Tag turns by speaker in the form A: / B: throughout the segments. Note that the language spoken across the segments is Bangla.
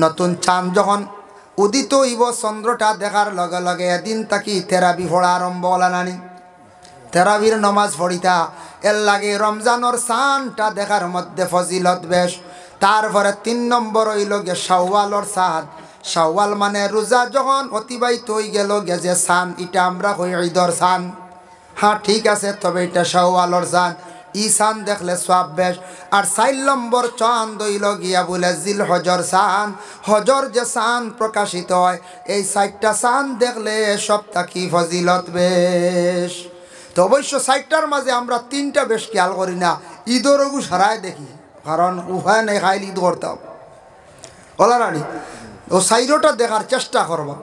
A: নতুন চাঁদ যখন উদিত হইব চন্দ্রটা দেখার লগে লগে এদিন তাকি তেরাবি পড়া আরম্ভ হলা নানি তেরাবির নমাজ পড়িতা এর লাগে রমজানোর চাঁদটা দেখার মধ্যে ফজিলত বেশ। তারপরে 3 নম্বর হইল গে শাওয়ালর চাঁদ। শাওয়াল মানে রোজা যখন অতিবাহিত হয়ে গেল গে যে চাঁদ, এটা আমরা কই ঈদর চাঁদ। হ্যাঁ ঠিক আছে, তবে এটা শাওয়ালর চাঁদ, ই চাঁদ দেখলে সওয়াব বেশ। আর 4 নম্বর চাঁদ হইল গিয়া বলে জিল হজর চাঁদ। হজর যে চাঁদ প্রকাশিত হয়, এই 4টা চাঁদ দেখলে সবটা কি ফজিলত বেশ। তো অবশ্য 4টার মাঝে আমরা 3টা বেশ খেয়াল করি না, ঈদর ওগু সারায় দেখি, কারণ উভয় নেই খাইল ঈদ করতাম ওলা রানি। ও 4টা দেখার চেষ্টা করবা,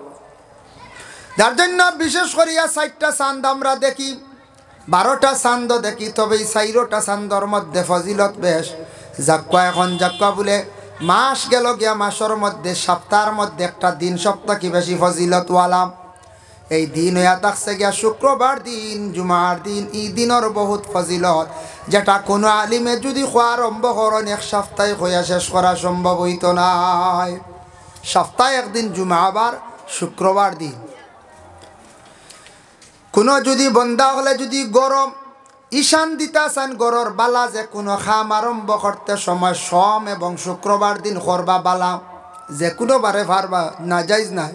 A: যার জন্য বিশেষ করিয়া 4টা চাঁদ আমরা দেখি, 12টা চাঁদ দেখি, তবে এই 4টা চাঁদর মধ্যে ফজিলত বেশ। যাক্কা এখন যাক্কা বলে মাস গেল গিয়া, মাসের মধ্যে সপ্তাহের মধ্যে একটা দিন সপ্তাহ কি বেশি ফজিলত ওয়ালাম। এই দিন হইয়া থাকছে গিয়া শুক্রবার দিন, জুমার দিন, এই দিনের বহুত ফজিলত, যেটা কোনো আলিমে যদি খোয়া আরম্ভ করেন 1 সপ্তাহে হইয়া শেষ করা সম্ভব হইত নাই। সপ্তাহে একদিন জুমা, আবার শুক্রবার দিন। কোনো যদি বন্ধা হলে যদি গরম ঈশান দিতা চান গরর বালা, যে কোনো খাম আরম্ভ করতে সময় সোম এবং শুক্রবার দিন করবা বালা, যে কোনো বারে পারবা, না যাইজ নাই।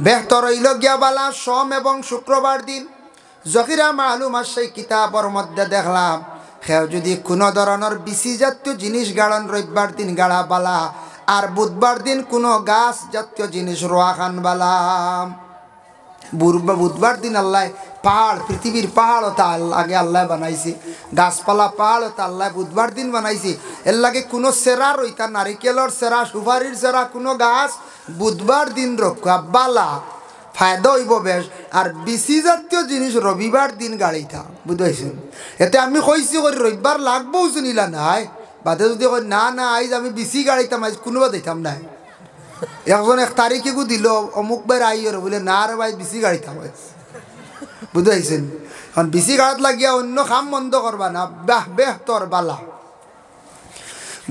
A: বেহতর হইল গিয়া বালা সোম এবং শুক্রবার দিন। জহিরা মালুম আর সেই কিতাবর মধ্যে দেখলাম, সেও যদি কোনো ধরনের বিসি জাতীয় জিনিস গাড়ন রবিবার দিন গাড়া বালা, আর বুধবার দিন কোনো গাছ জাতীয় জিনিস রোয়া খান বালা। বুধবার দিন আল্লাহ পাহাড়, পৃথিবীর পাহাড়ও তা আগে আল্লাহ বানাইছে, গাছপালা পাহাড়ও তা আল্লাহ বুধবার দিন বানাইছে। এর লাগে কোনো সেরা রইতা, নারিকেলর সেরা, সুপারির সেরা কোনো গাছ বুধবার দিন রক্ষা বালা, ফায়দা হইব বেশ। আর বিসি জাতীয় জিনিস রবিবার দিন গাড়িতা, বুঝাইছেন? এতে আমি কইছি করি রবিবার লাগবো শুনিলা নাই, বাদে যদি কই না না আইজ আমি বিসি গাড়িতাম, আইজ কোনোবা দিতাম নাই। একজন 1 তারিখে গু দিল অমুক বার আইয়র বলে, না রে ভাই বিসি গাড়িতাম, বুঝাইছেন? এখন বিসি গাড়াত লাগিয়া অন্য কাম বন্ধ করবা না, বেহতর বালা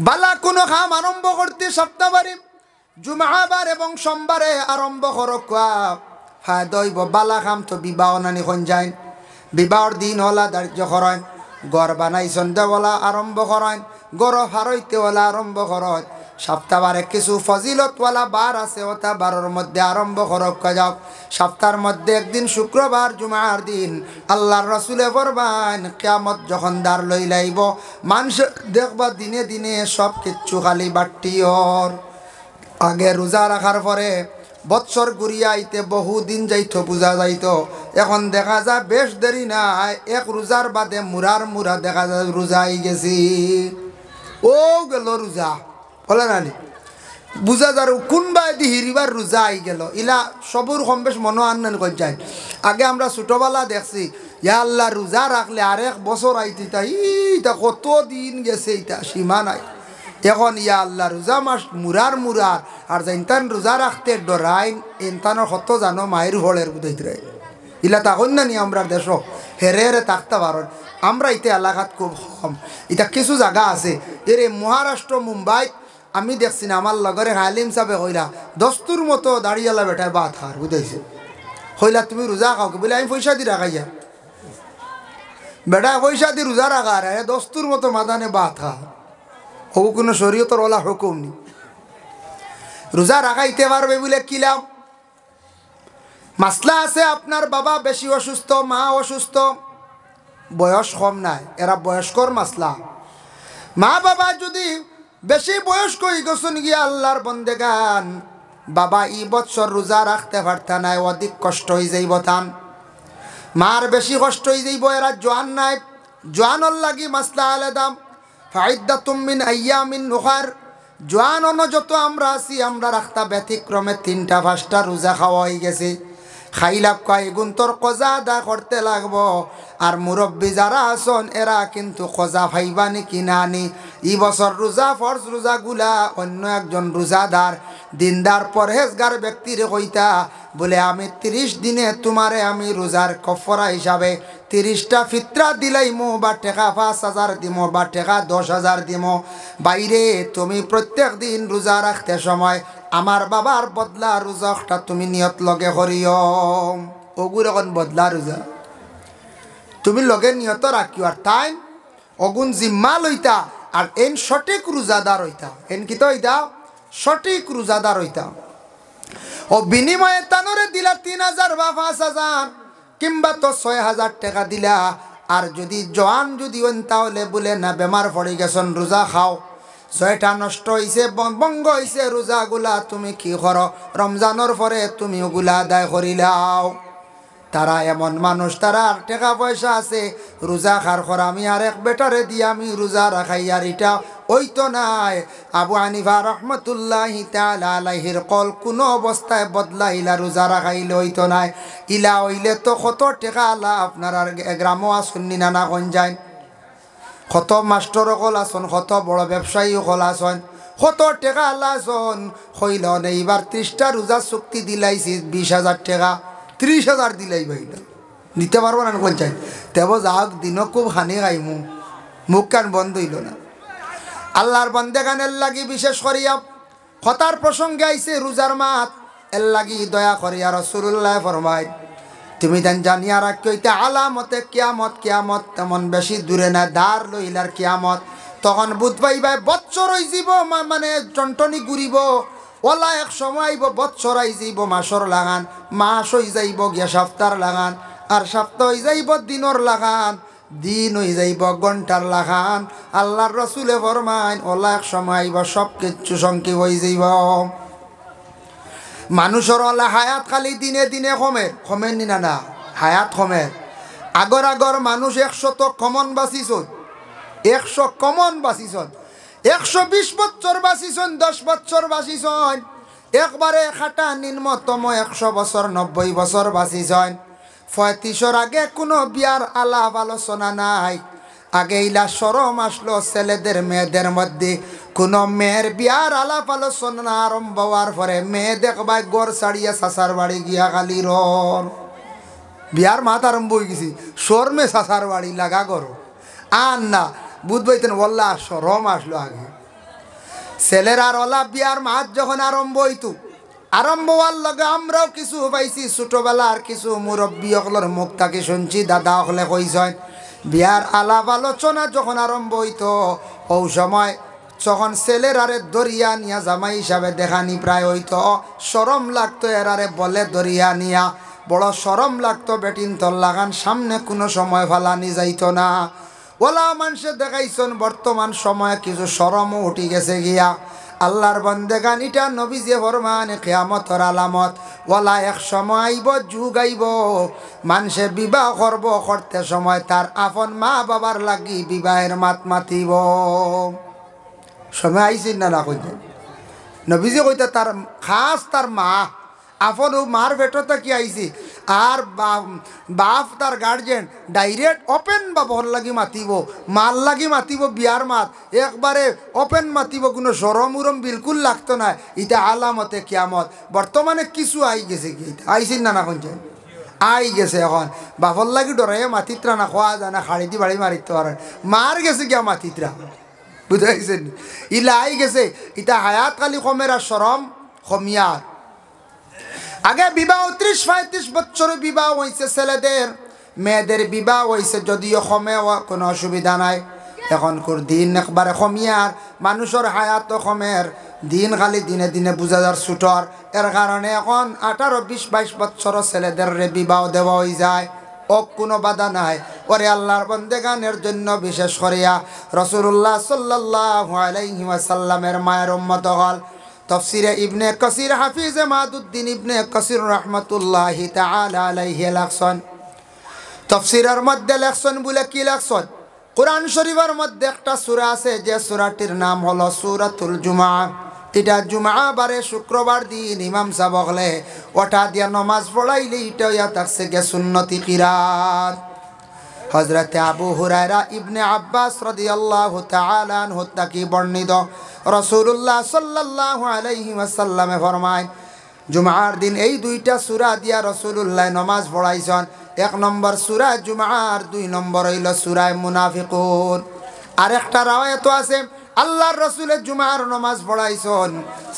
A: বালা কোনো কাম আরম্ভ করতে সপ্তাহবারে জুমাবার এবং সোমবারে আরম্ভ করক, ফায়দা হইব বালা কাম। তো বিবাহ নানি খন যায়, বিবাহর দিন হলা দার্য করেন, গড় বানাই সন্ধ্যাবেলা আরম্ভ করেন, গড় হারইতে হলা আরম্ভ করেন। সপ্তাহবারে কিছু ফজিলতওয়ালা বার আছে, ওটা বারের মধ্যে আরম্ভ করক যাও। সপ্তাহের মধ্যে একদিন শুক্রবার, জুমার দিন আল্লাহর রসুলে ফরমান, কিয়ামত যখন দ্বার লই লাইব, মানুষ দেখবা দিনে দিনে সব কিচ্ছু খালি বাট্টিয়র। আগে রোজা রাখার পরে বৎসর ঘুরিয়া আইতে বহুদিন যাইতো, বোঝা যাইতো। এখন দেখা যায় বেশ দেরি নাই, 1 রোজার বাদে মুরার দেখা যায় রোজা আই গেছি, ও গেল রোজা, বলে নানি বুঝা যার কোনবাই দি হিরিবার রোজা আই গেল। ইলা সবুর কম বেশ মনো আনন্দ করে যায়। আগে আমরা ছোটবেলা দেখছি, ইয়া আল্লাহ রোজা রাখলে 1 বছর আইতে, ইটা কত দিন গেছে, ইটা সীমা নাই। এখন ইয়া আল্লাহ রোজা মাস মুরার আর জানতান রোজা রাখতে ডরাইন, ইনতানোর কত জানো মায়ের হলের বুঝাইতে ইলা তখন না নি আমরা দেশ হেরে হেরে থাকতে পারেন। আমরা ইতে এলাকাত খুব কম, এটা কিছু জায়গা আছে এর মহারাষ্ট্র, মুম্বাই আমি দেখছি না, আমার লগরে হালিম সাহেবে কইলা দস্তুর মতো দাঁড়িয়েলা বেটায় ভাত খার, বুঝাইছে? কইলা তুমি রোজা খাও বলে, আমি পয়সা দি রাখাইয়া বেটা পয়সা দি রোজা রাখা রে, দস্তুর মতো মাদানে ভাত খা, ও কোনো শরীয়তর ওলা হুকুম নি। রোজা রাখাইতে পারবে বলে কিলাম মাসলা আছে, আপনার বাবা বেশি অসুস্থ, মা অসুস্থ, বয়স কম নাই, এরা বয়স্কর মাসলা। মা বাবা যদি বেশি বয়স্ক হয়ে গেছেন গিয়া আল্লাহর বন্দেগান, বাবা ই বৎসর রোজা রাখতে পারতা নাই, অধিক কষ্ট হয়ে যাইব তান, মার বেশি কষ্ট হয়ে যাইব। এরা জোয়ান নাই, জোয়ানর লাগি মাসলা আলাদা, ফাইদ্দাতুম মিন আইয়ামিন উখার। জোয়ান অন যত আমরা আছি, আমরা রাখতা ব্যতিক্রমে 3টা 5টা রোজা খাওয়া হয়ে গেছে। খাইলাম কয় গুন্তর কজা আদা করতে লাগবো। আর মুরব্বী যারা আসন এরা কিন্তু কজা ফাইবা নাকি না নি, ই বছর রোজা ফরজ রোজাগুলা অন্য একজন রোজাদার দিনদার পরহেজগার ব্যক্তির কইতা বলে, আমি 30 দিনে তোমারে আমি রোজার কফরা হিসাবে 30টা ফিতরা দিলাইমো বা টাকা 5,000 দিমো বা টাকা 10,000 দিমো বাইরে তুমি প্রত্যেক দিন রোজা রাখতে সময় আমার বাবার বদলা রোজাটা তুমি নিয়ত লগে করিও ওগুর এখন বদলা রোজা তুমি লগে নিয়ত রাখিও আর তাই অগুন জিম্মা লইতা আর এন সঠিক রোজাদার হইতা এন কি তো হইতা সঠিক রোজাদার হইতা ও বিনিময়ে তানরে দিলা 3,000 বা 5,000 কিংবা তো 6,000 টাকা দিলা আর যদি জওয়ান যদি হন তাহলে বলে না বেমার পড়ে গেছন রোজা খাও 6টা নষ্ট হইছে বঙ্গ হইছে রোজাগুলা তুমি কি করো রমজানের পরে তুমি ওগুলা আদায় করিলাও তারা এমন মানুষ তারা আর টাকা পয়সা আছে রোজা খার কর আমি আর এক বেটারে দিয়ে আমি রোজা রাখাই আর এটা ওই তো নাই আবু হানিফা রহমতুল্লাহি তাআলা আলাইহির কল কোন অবস্থায় বদলাইলা রোজা রাখাইলে হইতো নাই ইলা হইলে তো কত টাকা আলা আপনার আর গ্রামও আসুননি নানা কোন যায় কত মাস্টার কল আসন কত বড় ব্যবসায়ী কল আসন কত টাকা আলা আসন হইল এইবার 30টা রোজা চুক্তি দিলাইছি 20,000 টাকা 30,000 দিলাই ভাইটা নিতে পারবো না কোন চাই তেব যাক দিনও খুব হানি খাইমু মুখ কান বন্ধ হইল না আল্লাহর বান্দেগানের লাগি বিশেষ করিয়া কথার প্রসঙ্গে আইছে রোজার মাত এর লাগি দয়া করিয়া রাসূলুল্লাহ ফরমায় তুমি দেন জানিয়া রাখিতে আলামতে কিয়ামত কিয়ামত তেমন বেশি দূরে না ধার লইলার কিয়ামত তখন বুধ পাইবাই বৎসর হই যাব মানে টনটনি ঘুরিব ওলা এক সময় আইব বৎসর আই যাইব মাসর লাগান মাস হয়ে যাইব গিয়া সপ্তাহ লাগান আর সপ্তাহ হয়ে যাইব দিনর লাগান দিন হয়ে যাইব ঘন্টার লাগান আল্লাহর রসুলে ফরমাইন ওলা এক সময় আইব সব কিছু সংক্ষেপ হয়ে যাইব মানুষের ওলা হায়াত খালি দিনে দিনে কমেন নিনা না হায়াত কমের আগর মানুষ 100 তো কমন বাঁচিছন 100 কমন বাঁচিছন 120 বছর বাঁচিছন 10 বছর বাঁচিছন একবারে খাটা নিম্নতম 100 বছর 90 বছর বাঁচিছন 35-এর আগে কোনো বিয়ার আলাপ আলোচনা নাই আগে ইলা শরম আসলো ছেলেদের মেয়েদের মধ্যে কোনো মেয়ের বিয়ার আলাপ আলোচনা আরম্ভ হওয়ার পরে মেয়ে দেখবাই গড় ছাড়িয়া চাচার বাড়ি গিয়া খালি রন বিয়ার মাত আরম্ভ হয়ে গেছি শর্মে চাচার বাড়ি লাগা করো আর না বুধবাইতেন ওল্লা শরম আসলো আগে ছেলের আর ওলা বিয়ার মাত যখন আরম্ভ হইতো আরম্ভ হওয়ার লগে আমরাও কিছু পাইছি ছোটবেলার কিছু মুরব্বী অকলের মুখ তাকে শুনছি দাদা অকলে কইছেন বিয়ার আলাপ আলোচনা যখন আরম্ভ হইতো ও সময় যখন ছেলের আরে দরিয়া নিয়া জামাই হিসাবে দেখানি প্রায় হইতো শরম লাগতো এর আরে বলে দরিয়া নিয়া বড় শরম লাগতো বেটিন তল লাগান সামনে কোনো সময় ফালানি যাইতো না ওলা মানুষে দেখাইছেন বর্তমান সময়ে কিছু শরমও উঠি গেছে গিয়া আল্লাহর বন্দেগান এটা নবীজি ফরমান কিয়ামতের আলামত ওলা এক সময় আইব যুগ আইব মানুষে বিবাহ করতে সময় তার আপন মা বাবার লাগি বিবাহের মাত মাতিব সময় আইসিন না কইতে নবীজি কইতে তার খাস তার মা আপন মার বেটতে কি আইসি আর বাপ তার গার্জেন ডাইরেক্ট ওপেন বাবর লাগি মাতিব মাল লাগি মাতিব বিয়ার মাত একবারে ওপেন মাতিব কোনো সরম উরম বিলকুল লাগতো না এটা আলামতে কিয়ামত বর্তমানে কিছু আই গেছে কি আইসিন না কোনছে আই গেছে এখন বাপর লাগি ডরে মাতিত্রা না খোয়া যায় না খাড়ি দি বাড়ি মারিতে পারে মার গেছে গিয়া মাতিত্রা বুঝাইছেন ইলা আই গেছে ইটা হায়াত খালি কমের আর সরম কমিয়ার আগে বিবাহ 30-35 বছরে বিবাহ হয়েছে ছেলেদের মেয়েদের বিবাহ হয়েছে যদিও কমে কোনো অসুবিধা নাই এখনকার দিন একবারে কমিয়ার মানুষের হায়াত কমের দিন খালি দিনে দিনে বুঝা যার ছুটর এর কারণে এখন 18-20-22 বছর ছেলেদের বিবাহ দেওয়া হয়ে যায় ও কোনো বাধা নাই ওরে আল্লাহর বন্দেগানের জন্য বিশেষ করিয়া রাসূলুল্লাহ সাল্লাল্লাহু আলাইহি ওয়াসাল্লামের মায়ের উম্মত হল তফসিরে ইবনে কাসির হাফিজে মাদুদ্দিন ইবনে কাসির রহমতুল্লাহি তাআলা আলাইহি লেখছেন তফসিরের মধ্যে লেখছেন বলে কি লেখছেন কোরআন শরীফের মধ্যে একটা সূরা আছে যে সূরাটির নাম হলো সূরাতুল জুমআ এটা জুমআ বারে শুক্রবার দিন ইমাম সাহেব বলে ওটা দিয়া নামাজ পড়াইলে এটা ইয়া থাকছে গে সুন্নতি কিরাত হযরত আবু হুরায়রা ইবনে আব্বাস রাদিয়াল্লাহু তাআলা আনহু থেকে বর্ণিত রাসূলুল্লাহ সাল্লাল্লাহু আলাইহি ওয়াসাল্লামে ফরমায় জুমআর দিন এই দুইটা সূরা দিয়া রাসূলুল্লাহ নামাজ পড়াইছেন এক নম্বর সূরা জুমার, 2 নম্বর হইল সূরা মুনাফিকুন। আরেকটা রাওয়ায়াত আছে আল্লাহর রাসূলের জুমার নামাজ পড়াইছেন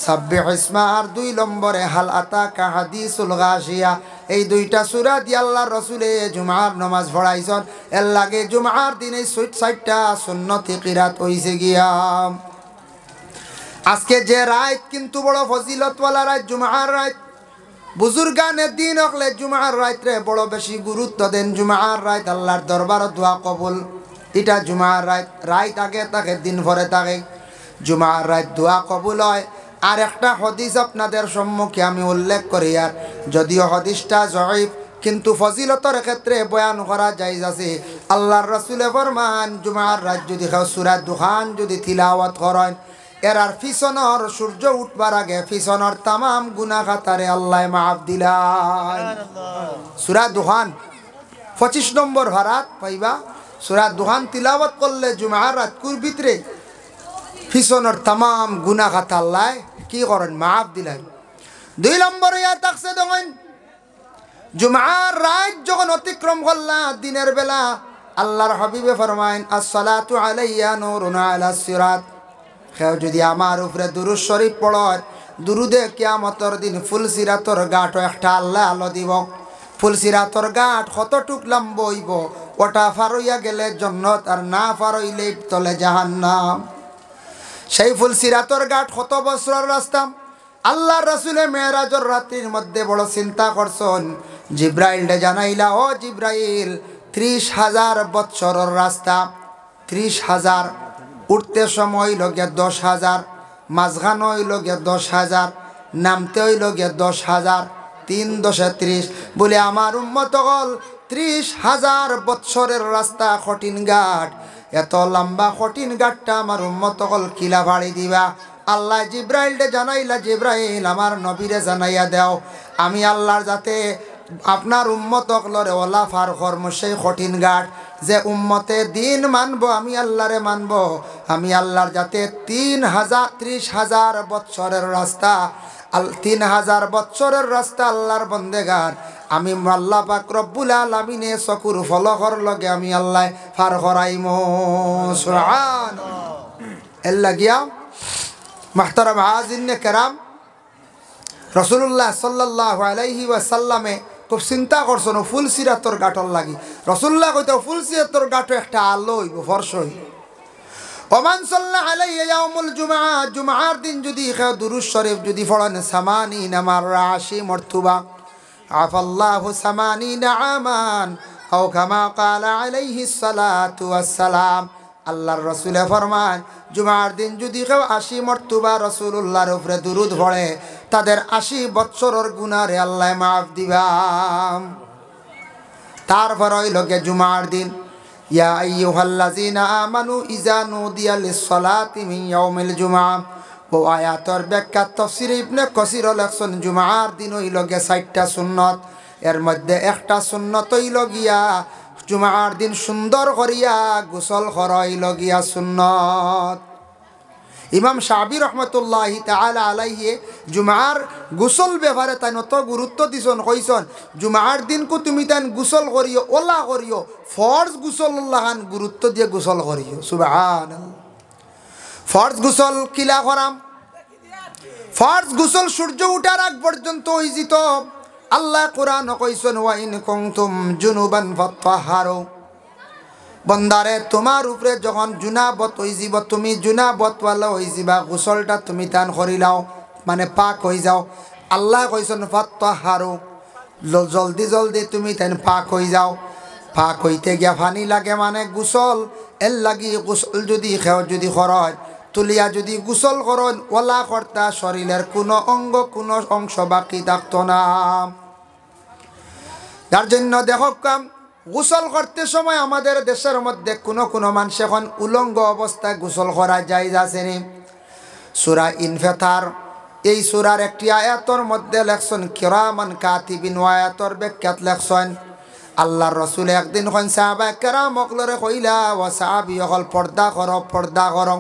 A: সাব্বিহ ইসমা, আর 2 নম্বরে হাল আতাকা হাদিসুল গাশিয়া। এই 2টা সূরা দিয়ে আল্লাহর রাসূলে জুমার নামাজ পড়াইছেন। এর লাগে জুমার দিনে 60টা সুন্নতি কিরাত হইছে গিয়া। আজকে যে রাত কিন্তু বড় ফজিলতওয়ালা রাত, জুমার রাত। বুজুর্গানের দিন হলে জুমার রাত্রে বড় বেশি গুরুত্ব দেন। জুমার রাত আল্লাহর দরবার দোয়া কবুল। এটা জুমার রাত আগে থাকে, দিন ভরে থাকে। জুমার রাত দোয়া কবুল হয়। আর একটা হাদিস আপনাদের সম্মুখে আমি উল্লেখ করি, আর যদিও হাদিসটা জয়ীফ কিন্তু ফজিলতের ক্ষেত্রে বয়ান করা জায়েজ আছে। আল্লাহর রাসূলে ফরমান জুমার রাত যদি সূরা দুখান যদি তিলাওয়াত করেন, এর আর পিছনের সূর্য উঠবার আগে পিছনের তামাম গুনাহ খাতারে আল্লাহ মাফ দিলাম। সূরা দুখান 25 নম্বর ভারাত পাইবা। সূরা দুখান তিলাওয়াত করলে জুমার রাতকুর ভিতরে পিছনের তামাম গুনাহ খাতা আল্লাহ কি করেন, মাফ দিলেন। 2 নম্বর ইয়া থাকছে দেখেন, জুমার রাত যখন অতিক্রম করলা দিনের বেলা, আল্লাহর হাবিবে ফরমায়েন আসসালাতু আলাইয়া নূরুন আলাস সিরাত। কেউ যদি আমার উপরে দুরূদ শরীফ পড়ে, দুরুদে কিয়ামতের দিন ফুলসিরাতর গাঁট একটা আল্লাহ আলো দিব। ফুলসিরাতর গাঁট কতটুক লম্ব হইব, ওটা ফারইয়া গেলে জান্নাত, আর না ফারইলে তলে জাহান্নাম। সেই ফুলসিরাতর গাঁট কত বছরের রাস্তা। আল্লাহর রাসূলে মেরাজের রাত্রির মধ্যে বড় চিন্তা করছেন। জিব্রাইল জানাইলা, ও জিব্রাইল 30,000 বছরের রাস্তা। 30,000 উঠতে সময় লগে 10,000, মাঝখান হইল গিয়ে 10,000, নামতে হইল গিয়ে 10,000, 3 × 30। বলে আমার উম্মত হল 30,000 বছরের রাস্তা কঠিন ঘাট। এত লম্বা কঠিন ঘাটটা আমার উম্মত হল কিলা ভাড়ি দিবা। আল্লাহ জিব্রাইল জানাইলা, জিব্রাইল আমার নবীরে জানাইয়া দাও, আমি আল্লাহর যাতে আপনার উম্মত হলরে ওলা ফার কর্ম সেই কঠিন ঘাট। যে উম্মতে দিন মানব, আমি আল্লাহরে মানব, আমি আল্লাহর যাতে 30,000 বছরের রাস্তা, 3000 বছরের রাস্তা আল্লাহর বন্দেগার আমি আল্লাহ পাক রব্বুল আলামিনে চকুর ফলকর লগে আমি আল্লাহ ফার করাইমো। সুবহানাল্লাহ। এর লাগিয়া মুহতারাম হাজিরিনে কেরাম, রাসূলুল্লাহ সাল্লাল্লাহু আলাইহি ওয়াসাল্লামে খুব চিন্তা করছেন ফুলসিরাতর গাঁটর লাগি। রাসূলুল্লাহ কইতো ফুলসিরাতর গাঁট একটা আলো হইব, ফর্শ হইব। ওমান সাল্লা আলাইহি ইয়াউমুল জুমআ, জুমআর দিন যদি কেউ দুরূদ শরীফ যদি পড়েন 80 মাররা 80 মরতবা, আফাল্লাহু 80 আমান আও কামা ক্বালা আলাইহিস সালাতু ওয়াস সালাম। আল্লাহর রাসূলে ফরমান জুমার দিন যদি কেউ 80 মরতবা রাসূলুল্লাহর উপরে দুরূদ পড়ে, তাদের 80 বছরের গুনাহরে আল্লাহ মাফ দিবাম। তারপর হইল গে জুমার দিন, ইয়া আইয়ুহাল্লাযীনা আমানু ইযা নুদিয়া লিস-সালাতি মিন ইয়াউমিল জুমআ। ও আয়াতের ব্যাখ্যা তাফসীর ইবনে কাসীর লেখছেন জুমার দিন হইল গে 60টা সুন্নত। এর মধ্যে একটা সুন্নত হইল গিয়া জুমার দিন সুন্দর করিয়া গোসল করা হইল গিয়া সুন্নত। ইমাম শাফি রহমতুল্লাহি তাআলা আলাইহি জুমার গোসল ব্যাপারে তাই নত গুরুত্ব দিছন, কইছন জুমার দিনকু তুমি তাই গোসল করিও, ওলা করিও, ফরজ গোসল লাগান গুরুত্ব দিয়ে গোসল করিও। সুবহানাল্লাহ। ফরজ গোসল কিলা করাম? ফরজ গোসল সূর্য উঠার আগ পর্যন্ত হইজিত। আল্লাহ কোরআন কইছন ওয়া ইন কুনতুম জুনুবান ফাত্তাহারু। বন্দারে তোমার উপরে যখন জুনাবত হয়ে যাব, তুমি জুনাবতওয়ালা হয়ে যাবা, গোসলটা তুমি তান করিলাও, মানে পাক হয়ে যাও। আল্লাহ কইছেন ফাত্তাহারু, জলদি জলদি তুমি তান পাক হয়ে যাও। পাক হইতে গিয়া পানি লাগে মানে গোসল। এর লাগি গোসল যদি খেও যদি করয়, তুলিয়া যদি গোসল করেন, ওলা কর্তা শরীরের কোনো অঙ্গ কোনো অংশ বাকি থাকতো না। যার জন্য দেখো কাম গোসল করতে সময় আমাদের দেশের মধ্যে কোনো মানুষ এখন উলঙ্গ অবস্থায় গোসল করা যায় যাচ্ছেনি। সূরা ইনফিতার এই সূরার একটি আয়াতর মধ্যে লেখছেন কিরামান কাতিবিন, আয়াতর ব্যাখ্যাত লেখছেন আল্লাহর রাসূল একদিন কইন সাহাবা কেরাম অকলরে কইলা, ও সাহাবী হল পর্দা করো, পর্দা করো।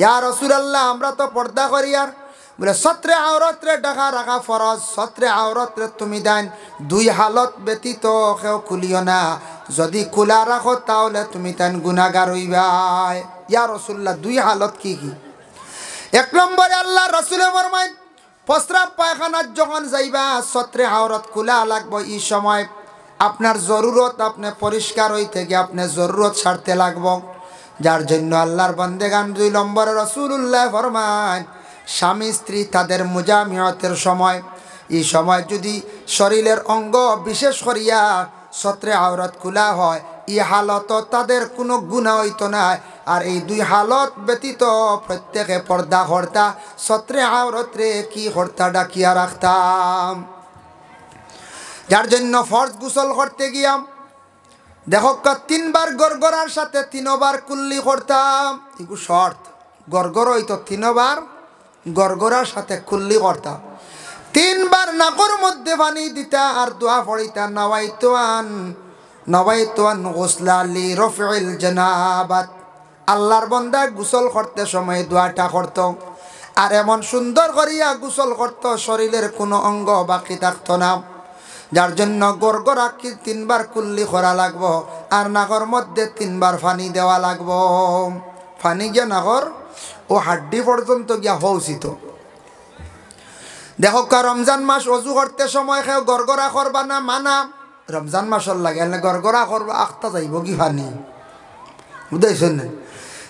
A: ইয়া রাসূলুল্লাহ আমরা তো পর্দা করি, আর বলে সত্রে আওরত রে ঢাকা রাখা ফরজ। সত্রে আওরত রে তুমি দেন দুই হালত ব্যতীত কেউ খুলিও না, যদি খোলা রাখো তাহলে তুমি তেন গুনাহগার হইবাই। ইয়া রাসূলুল্লাহ, দুই হালত কি কি? এক নম্বরে আল্লাহ রাসূলে ফরমায় প্রস্রাব পায়খানার যখন যাইবা সত্রে আওরত খোলা লাগবে। এই সময় আপনার জরুরত, আপনি পরিষ্কার হইতে গিয়ে আপনি জরুরত ছাড়তে লাগবো। যার জন্য আল্লাহর বান্দেগান 2 নম্বরে রাসূলুল্লাহ ফরমায় স্বামী স্ত্রী তাদের মুজামিয়াতের সময়, এই সময় যদি শরীরের অঙ্গ বিশেষ করিয়া সত্রে আওরত খোলা হয়, এই হালত তাদের কোনো গুনাহ হইতো না। আর এই দুই হালত ব্যতীত প্রত্যেকে পর্দা হর্তা সত্রে আওরত রে কি হর্তা ডাকিয়া রাখতাম। যার জন্য ফরজ গোসল করতে গিয়াম দেখো 3 বার গড়গড়ার সাথে 3 বার কুল্লি করতাম। এগু শর্ত, গড়গড় হইতো 3 বার গড়গড়ার সাথে কুল্লি করতাম। 3 বার নাকর মধ্যে পানি দিতা আর দোয়া পড়িতা নওয়াইতুয়ান গুসলা লি রফিল জানাবাত। আল্লাহর বান্দা গোসল করতে সময় দোয়াটা করত আর এমন সুন্দর করিয়া গোসল করত শরীরের কোনো অঙ্গ বাকি থাকতো না। যার জন্য গড়গড়া 3 বার কুল্লি করা লাগবো আর নাগর মধ্যে 3 বার পানি দেওয়া লাগবো। পানি গিয়া নাগর ও হাড্ডি পর্যন্ত গিয়া হৌসিত। দেখো রমজান মাস অজু করতে সময় কেউ গড়গড়া করবা না মানা। রমজান মাসর লাগে গড়গড়া করবা আখতা যাইব কি পানি, বুঝাইছেন না?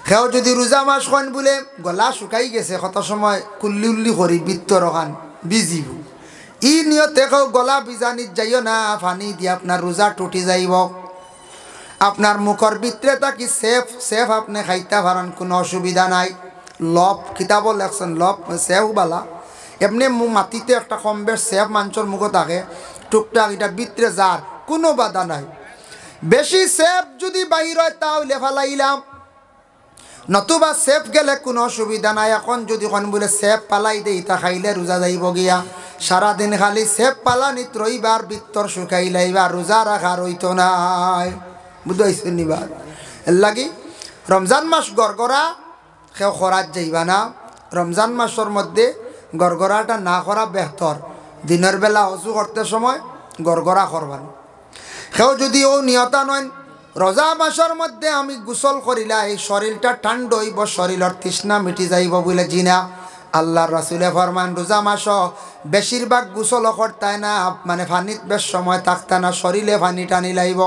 A: কেউ যদি রোজা মাস কন বলে গলা শুকাই গেছে কত সময় কুল্লি উল্লি করি বৃত্তর ওখান বিজিব, ই নিয়তে কেউ গলা বিজানিত যাইও না, পানি দিয়ে আপনার রোজা টুটি যাইব। আপনার মুখর ভিতরে থাকি সেফ আপনি খাইতে পারেন, কোনো অসুবিধা নাই। লব কিতাব লেখছেন লব সেফ বালা এমনি মাটিতে একটা কম বেশ সেফ মানুষের মুখ থাকে টুকটাক, এটা ভিতরে যার কোনো বাধা নাই। বেশি সেফ যদি বাহির হয় তাহলে ফালাইলাম, নতুবা সেফ গেলে কোনো অসুবিধা নাই। এখন যদি কোন বলে সেফ পালাই দেই তা খাইলে রোজা যাইব গিয়া। সারাদিন খালি সেফ পালানিত রইবার ভিতর শুকাই লাইবার, রোজা রাখার হইতো নাই। বুঝাইছেন নিবার এর লাগি রমজান মাস গড়গড়া কেউ খরাত যাইবা না। রমজান মাসের মধ্যে গড়গড়াটা না করা বেহতর। দিনের বেলা অজু করতে সময় গড়গড়া করবান। কেউ যদি ও নিয়তা নয় রোজা মাসের মধ্যে আমি গোসল করিলা এই শরীরটা ঠান্ডা হইব, শরীরের তৃষ্ণা মিটি যাইব বলে জিনা। আল্লাহর রাসূলে ফরমান রোজা মাস বেশিরভাগ গোসল করতাই না, মানে পানিত বেশ সময় থাকতা না, শরীরে পানি টানি লাইব।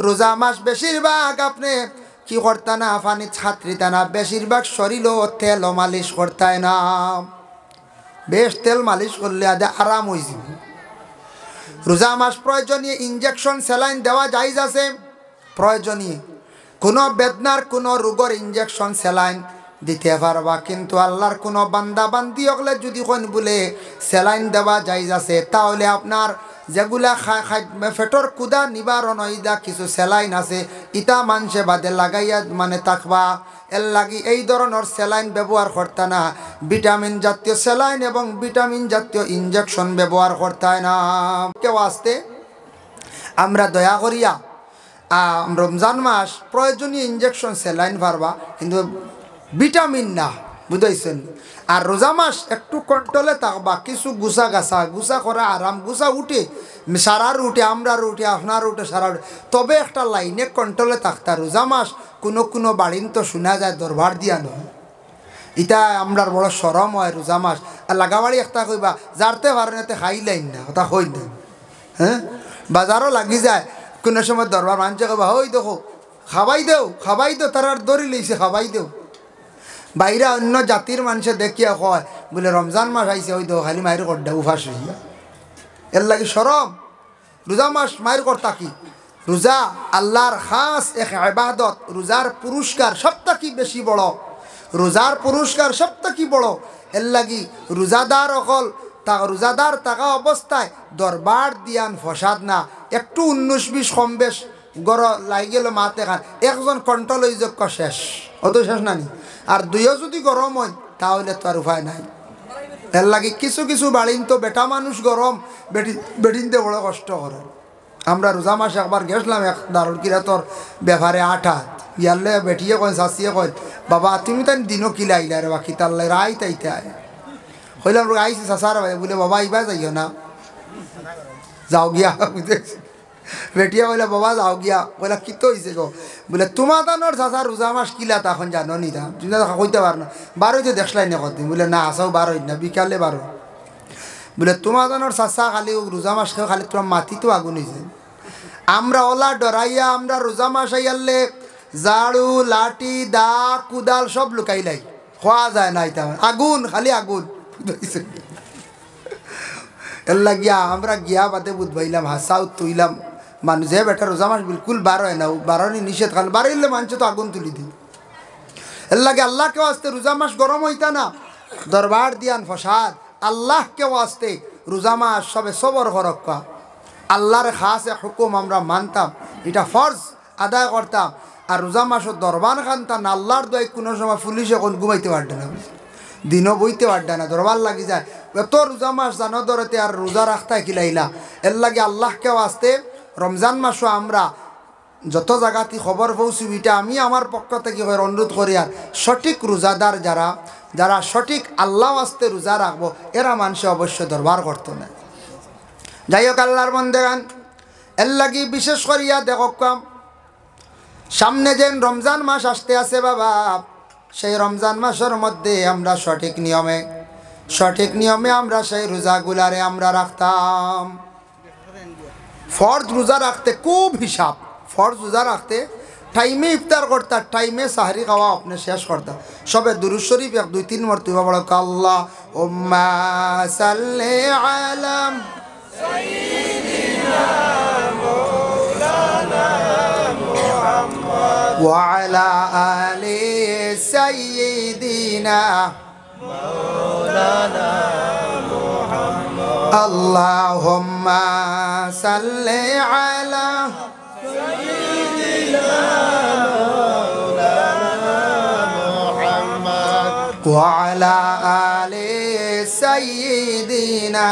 A: রোজা মাস বেশিরভাগ আপনি কি করতা না, পানি ছাত্রিতা না, বেশিরভাগ শরীরও তেল মালিশ করতাই না। বেশ তেল মালিশ করলে আদে আরাম হয়ে যাব। রোজা মাস প্রয়োজনীয় ইঞ্জেকশন স্যালাইন দেওয়া জায়েজ আছে, প্রয়োজনীয় কোনো বেদনার কোনো রোগের ইঞ্জেকশন স্যালাইন দিতে পারবা। কিন্তু আল্লাহর কোনো বান্দা বান্দি হলে যদি কোন বলে স্যালাইন দেওয়া জায়েজ আছে, তাহলে আপনার যেগুলা ফেটর কুদা নিবারণ হইদা কিছু স্যালাইন আছে ইটা মানুষে বাদে লাগাইয়া মানে থাকবা। এর লাগি এই ধরনের স্যালাইন ব্যবহার করতে না, ভিটামিন জাতীয় স্যালাইন এবং ভিটামিন জাতীয় ইঞ্জেকশন ব্যবহার করতে না। কেউ আসতে আমরা দয়া করিয়া রমজান মাস প্রয়োজনীয় ইঞ্জেকশন স্যালাইন পারবা, কিন্তু ভিটামিন না, বুঝাইছেন? আর রোজা মাস একটু কন্ট্রোলে থাকবা। কিছু গুছা করা আরাম, গুছা উঠে সারার উঠে আমরার উঠে আপনার উঠে সারা উঠে, তবে একটা লাইনে কন্ট্রোলে থাকতা। রোজা মাস কোনো বাড়িন তো শোনা যায় দরবার দিয়া নয়, এটা আমরার বড় সরম হয়। রোজা মাস আর লাগাবাড়ি একটা কইবা যারতে পারেন এতে খাই লাইন না, ওটা হই না। হ্যাঁ, বাজারও লাগি যায় কোনো সময় দরবার মানুষে কবা হই দেখো খাবাই দেও তার আর দড়ি লইছে খাবাই দেও। বাইরা অন্য জাতির মানুষে দেখিয়া কয় বলে রমজান মাস আইছে ওই তো খালি মায়ের কর্দা উফাস হইয়া। এর লাগে সরম। রোজা মাস মায়ের কর্তা কি? রোজা আল্লাহর খাস এক ইবাদত। রোজার পুরস্কার সবটা কি বেশি বড়, রোজার পুরস্কার সবটা কি বড়। এর লাগি রোজাদার অকল রোজাদার থাকা অবস্থায় দরবার দিয়ান ফসাদ না, একটু 19-20 কম বেশ গড় লাই গেল মাতে খান একজন কন্ট্রোল হয়ে যোগ্য শেষ, অত শেষ নানি। আর দুইও যদি গরম হয় তাহলে তো আর উপায় নাই। এর লাগে কিছু বাড়িন তো বেটা মানুষ গরম, বেটিনতে বড় কষ্ট করে। আমরা রোজা মাসে একবার গেছিলাম এক দারুল কিরাতর ব্যাপারে 8 হাত ইয়ারলে বেটিয়ে কয় শাসিয়ে কয় বাবা তুমি তাই দিনও কিলাইলা রে বাকি তাল্লাই রায় তাইতে আয় কইলাম আইসি চাচার ভাই বলে বাবা ইবা যাইও না যাও গিয়া বেটিয়া কইলা বাবা যাও গিয়া কইলা কি তো হয়েছে গো বলে তোমার তানোর চাচা রোজা মাস কিলা তখন জানো নি তা তুমি কইতে পার না বারোইতে দেখলাই না কদিন বলে না আসাও বারোই না বিকালে বারো বলে তোমার তানোর চাচা খালি রোজা মাস খেয়ে খালি তোমার মাটি তো আগুন হয়েছে আমরা ওলা ডরাইয়া আমরা রোজা মাস আইয়ালে ঝাড়ু লাঠি দা কুদাল সব লুকাইলাই খোয়া যায় না এটা আগুন খালি আগুন এল্লা গিয়া আমরা গিয়া বাদে বুধবাইলাম হাসাও তুইলাম মানুষ যে বেটা রোজা মাস বিলকুল বারো হয় না বারোনি নিষেধ খান বারোইলে মানুষ তো আগুন তুলি দিই এর লাগে আল্লাহকে আসতে রোজা মাস গরম হইতা না দরবার দিয়ান ফসাদ আল্লাহকে আসতে রোজা মাস সবে সবর হরক্কা আল্লাহর খাস হুকুম আমরা মানতাম এটা ফরজ আদায় করতাম আর রোজা মাসও দরবার খানতাম না আল্লাহর দোয়াই কোনো সময় পুলিশ এখন ঘুমাইতে পারবে না দিনও বইতে পারবে না দরবার লাগি যায় এত রোজা মাস জানো ধরতে আর রোজা রাখতে খিলাইলা এর লাগে আল্লাহকেও আসতে রমজান মাসও আমরা যত জায়গাতে খবর পৌঁছি এটা আমি আমার পক্ষ থেকে অনুরোধ করি আর সঠিক রোজাদার যারা যারা সঠিক আল্লাহ আসতে রোজা রাখবো এরা মানুষে অবশ্যই দরবার করতো না যাই হোক আল্লাহর বন্দেগান এর লাগি বিশেষ করিয়া দেখম সামনে যেন রমজান মাস আসতে আছে বাবা সেই রমজান মাসের মধ্যে আমরা সঠিক নিয়মে আমরা সেই রোজাগুলারে আমরা রাখতাম ফরজ রোজা রাখতে খুব হিসাব ফরজ রোজা রাখতে টাইমে ইফতার করতা টাইমে সাহরি খাওয়া আপনি শেষ করতা সবে দুরূদ শরীফ 1-2-3 মরতবা বড় আল্লাহ উম্মা সাল্লি আলাম সাইয়্যিদিনা মাওলানা মুহাম্মদ ওয়া আলা আলি সাইয়্যিদিনা মাওলানা মুহাম্মদ আল্লাহুম্মা সাল্লি আলা সাইয়্যিদিনা মাওলানা মুহাম্মদ ওয়া আলা আলি সাইয়্যিদিনা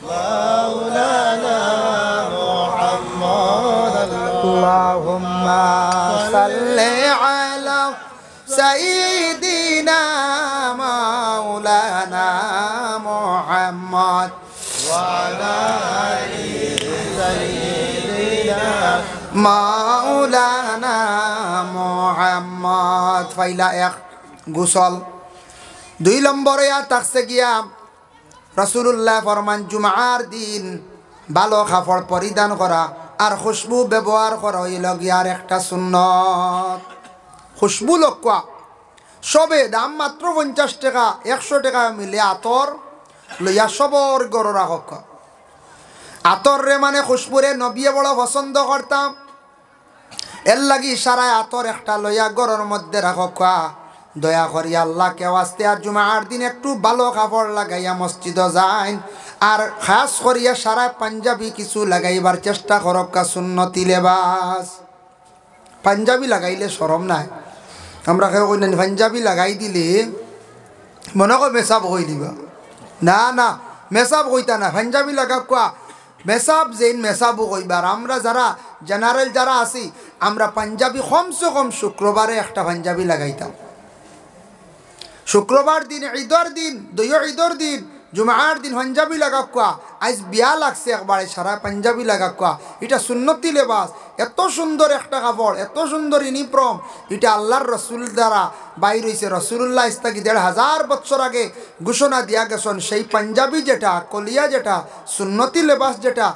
A: مولانا محمد اللهم صل على سيدنا مولانا محمد وعلى آل سيدنا مولانا محمد ফাইলা এক গোসল 2 নম্বরে তাকসে গিয়া রাসূলুল্লাহ ফরমান জুমার দিন ভালো কাপড় পরিধান করা আর খুশবু ব্যবহার করা হইল গিয়ার একটা সুন্নত খুশবু লক্ষ্য সবে দাম মাত্র 50 টাকা 100 টাকা মিলে আতর লইয়া সবর গড় রাখক আতর রে মানে খুশবুরে নবিয়ে বড় পছন্দ করতাম এর লাগি সারায় আতর একটা লইয়া গড়ের মধ্যে রাখক দয়া করি আল্লাহকে ওয়াস্তে আর জুমার দিন একটু ভালো কাপড় লাগাইয়া মসজিদে যাই আর খাস করিয়া সারা পাঞ্জাবি কিছু লাগাইবার চেষ্টা করক সুন্নতি লেবাস পাঞ্জাবি লাগাইলে শরম নাই আমরা কেউ কই না পাঞ্জাবি লাগাই দিলে মনে কর মেসাব হই দিবা না না মেসাব হইতা না পাঞ্জাবি লাগা কোয়া মেসাব যেন মেসাবও কইবার আমরা যারা জেনারেল যারা আছি আমরা পাঞ্জাবি কমসে কম শুক্রবারে একটা পাঞ্জাবি লাগাইতাম শুক্রবার দিন ঈদের দিন ঈদের দিন জুমার দিন পাঞ্জাবি লাগা কোয়া আজ বিয়া লাগছে একবারে সারা পাঞ্জাবি লাগা কোয়া এটা সুন্নতি লেবাস এত সুন্দর একটা কাপড় এত সুন্দর ইউনিফর্ম এটা আল্লাহর রসুল দ্বারা বাইর হয়েছে রসুল্লাহ ইস্তাকি 1500 বছর আগে ঘোষণা দিয়া গেছেন সেই পাঞ্জাবি যেটা কলিয়া যেটা সুন্নতি লেবাস যেটা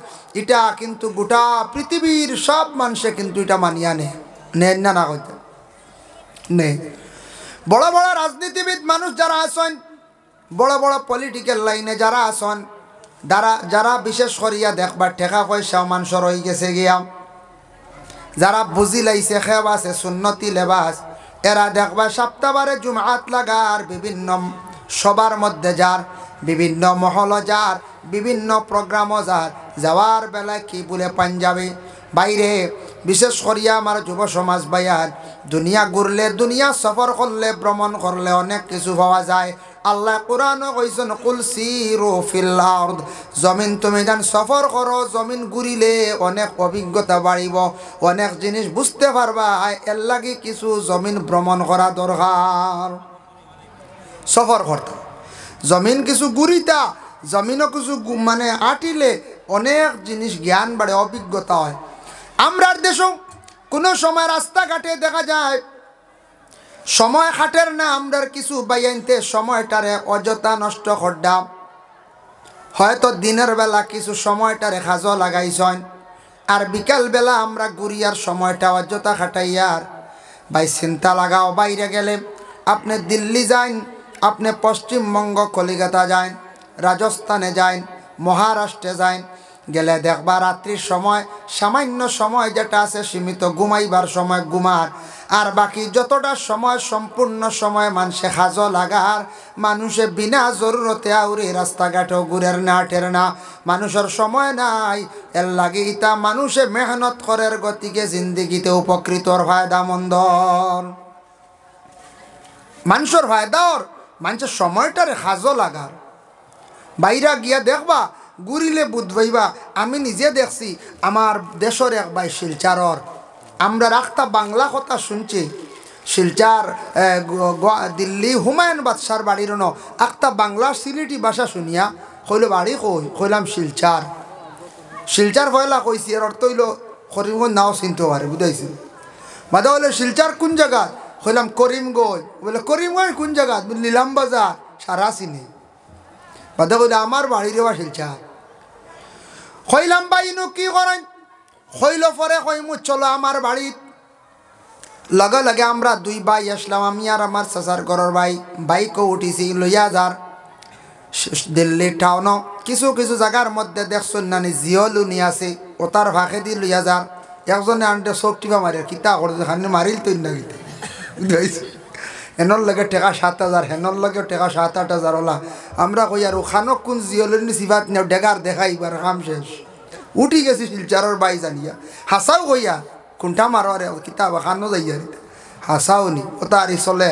A: এটা কিন্তু গোটা পৃথিবীর সব মানুষে কিন্তু এটা মানিয়া নেন না কইতে নেই বড় বড় রাজনীতিবিদ মানুষ যারা আছেন বড় বড় পলিটিক্যাল লাইনে যারা আছেন যারা বিশেষ করিয়া দেখবার ঠেকা পয়সা মানুষের হয়ে গেছে গিয়া যারা বুঝি লাইছে খেব আছে সুন্নতি লেবাস এরা দেখবা সপ্তাহবারে জুমাত লাগার বিভিন্ন সবার মধ্যে যার বিভিন্ন মহল যার বিভিন্ন প্রোগ্রামও যাওয়ার বেলায় কি বলে পাঞ্জাবি বাইরে বিশেষ করিয়া আমার যুব সমাজ ভাইয়ার দুনিয়া ঘুরলে দুনিয়া সফর করলে ভ্রমণ করলে অনেক কিছু পাওয়া যায় আল্লাহ কোরআনও কইছেন কুল সিরু ফিল আরদ জমিন তুমি যান সফর করো জমিন ঘুরিলে অনেক অভিজ্ঞতা বাড়িব অনেক জিনিস বুঝতে পারবা এর লাগি কিছু জমিন ভ্রমণ করা দরকার সফর করতে জমিন কিছু গুড়িতা জমিনও কিছু মানে আটিলে অনেক জিনিস জ্ঞান বাড়ে, অভিজ্ঞতা হয়। আমরার দেশও কোনো সময় রাস্তাঘাটে দেখা যায় সময় খাটের না, আমরার কিছু বাইয়াইনতে সময়টারে অযথা নষ্ট করডাম। হয়তো দিনের বেলা কিছু সময়টারে খাজো লাগাইছেন, আর বিকাল বেলা আমরা গুড়িয়ার সময়টা অযথা খাটাইয়ার। ভাই চিন্তা লাগাও, বাইরে গেলে আপনি দিল্লি যান, আপনি পশ্চিমবঙ্গ কলিকাতা যান, রাজস্থানে যান, মহারাষ্ট্রে যান, গেলে দেখবা রাত্রির সময় সামান্য সময় যেটা আছে সীমিত ঘুমাইবার সময় ঘুমার, আর বাকি যতটা সময় সম্পূর্ণ সময় মানুষে খাজো লাগার। মানুষে বিনা জরুরতে আউরি রাস্তাঘাটও ঘুরের না, টের না, মানুষের সময় নাই। এর লাগে ইতা মানুষে মেহনত করার গতিকে জিন্দিগিতে উপকৃতর ফায়দা মন্দর মানুষের ফায়দার মানুষের সময়টারে খাজো লাগার। বাইরা গিয়া দেখবা ঘুরিলে বুঝবাইবা। আমি নিজে দেখছি আমার দেশের এক ভাই শিলচারর, আমরা রাখতা বাংলা কথা শুনছি। শিলচার দিল্লি হুমায়ুন বাদশার বাড়ির ন আখতা বাংলা সিলেটি ভাষা শুনিয়া কইল বাড়ি কই, কইলাম শিলচার। শিলচার পয়লা কইছি, এর অর্থ হইল করিমগঞ্জ নাও চিনতে পারে, বুঝাইছি। বাদা হইলে শিলচার কোন জায়গা, কইলাম করিমগঞ্জ। বলে করিমগঞ্জ কোন জায়গা, নিলাম বাজার, সারা চিনি। বাদা কইলে আমার বাড়ির বা শিলচার। কইলাম ভাই ইনু কি করেন, কইল পরে কইমু চলো আমার বাড়িত। লগে লগে আমরা দুই ভাই আসলাম, আমি আর আমার চাচার ঘরের ভাই। বাইকও উঠিছি লইয়া যার দিল্লি টাউন কিছু কিছু জায়গার মধ্যে দেখছেন নানি জিওলুনি আছে, ওতার ভাষে দি লইয়া যার। একজনে আনতে চোখ টিপা মারে, কিতা করে খানি মারিল তুই না কিতা, হেনর লগে টেকা 7,000, হেনর লগে টেকা 7-8,000 ওলা। আমরা কই আর ওখানো কোন জিওলুনি সিবাত নেও ডেগার দেখাইবার কাম শেষ। উঠি গেছি শিলচারর বাই জানিয়া, হাসাও কইয়া কোনটা মারো রে কিতাব খানো যাইয়া হাসাও নি, ওটা আর চলে।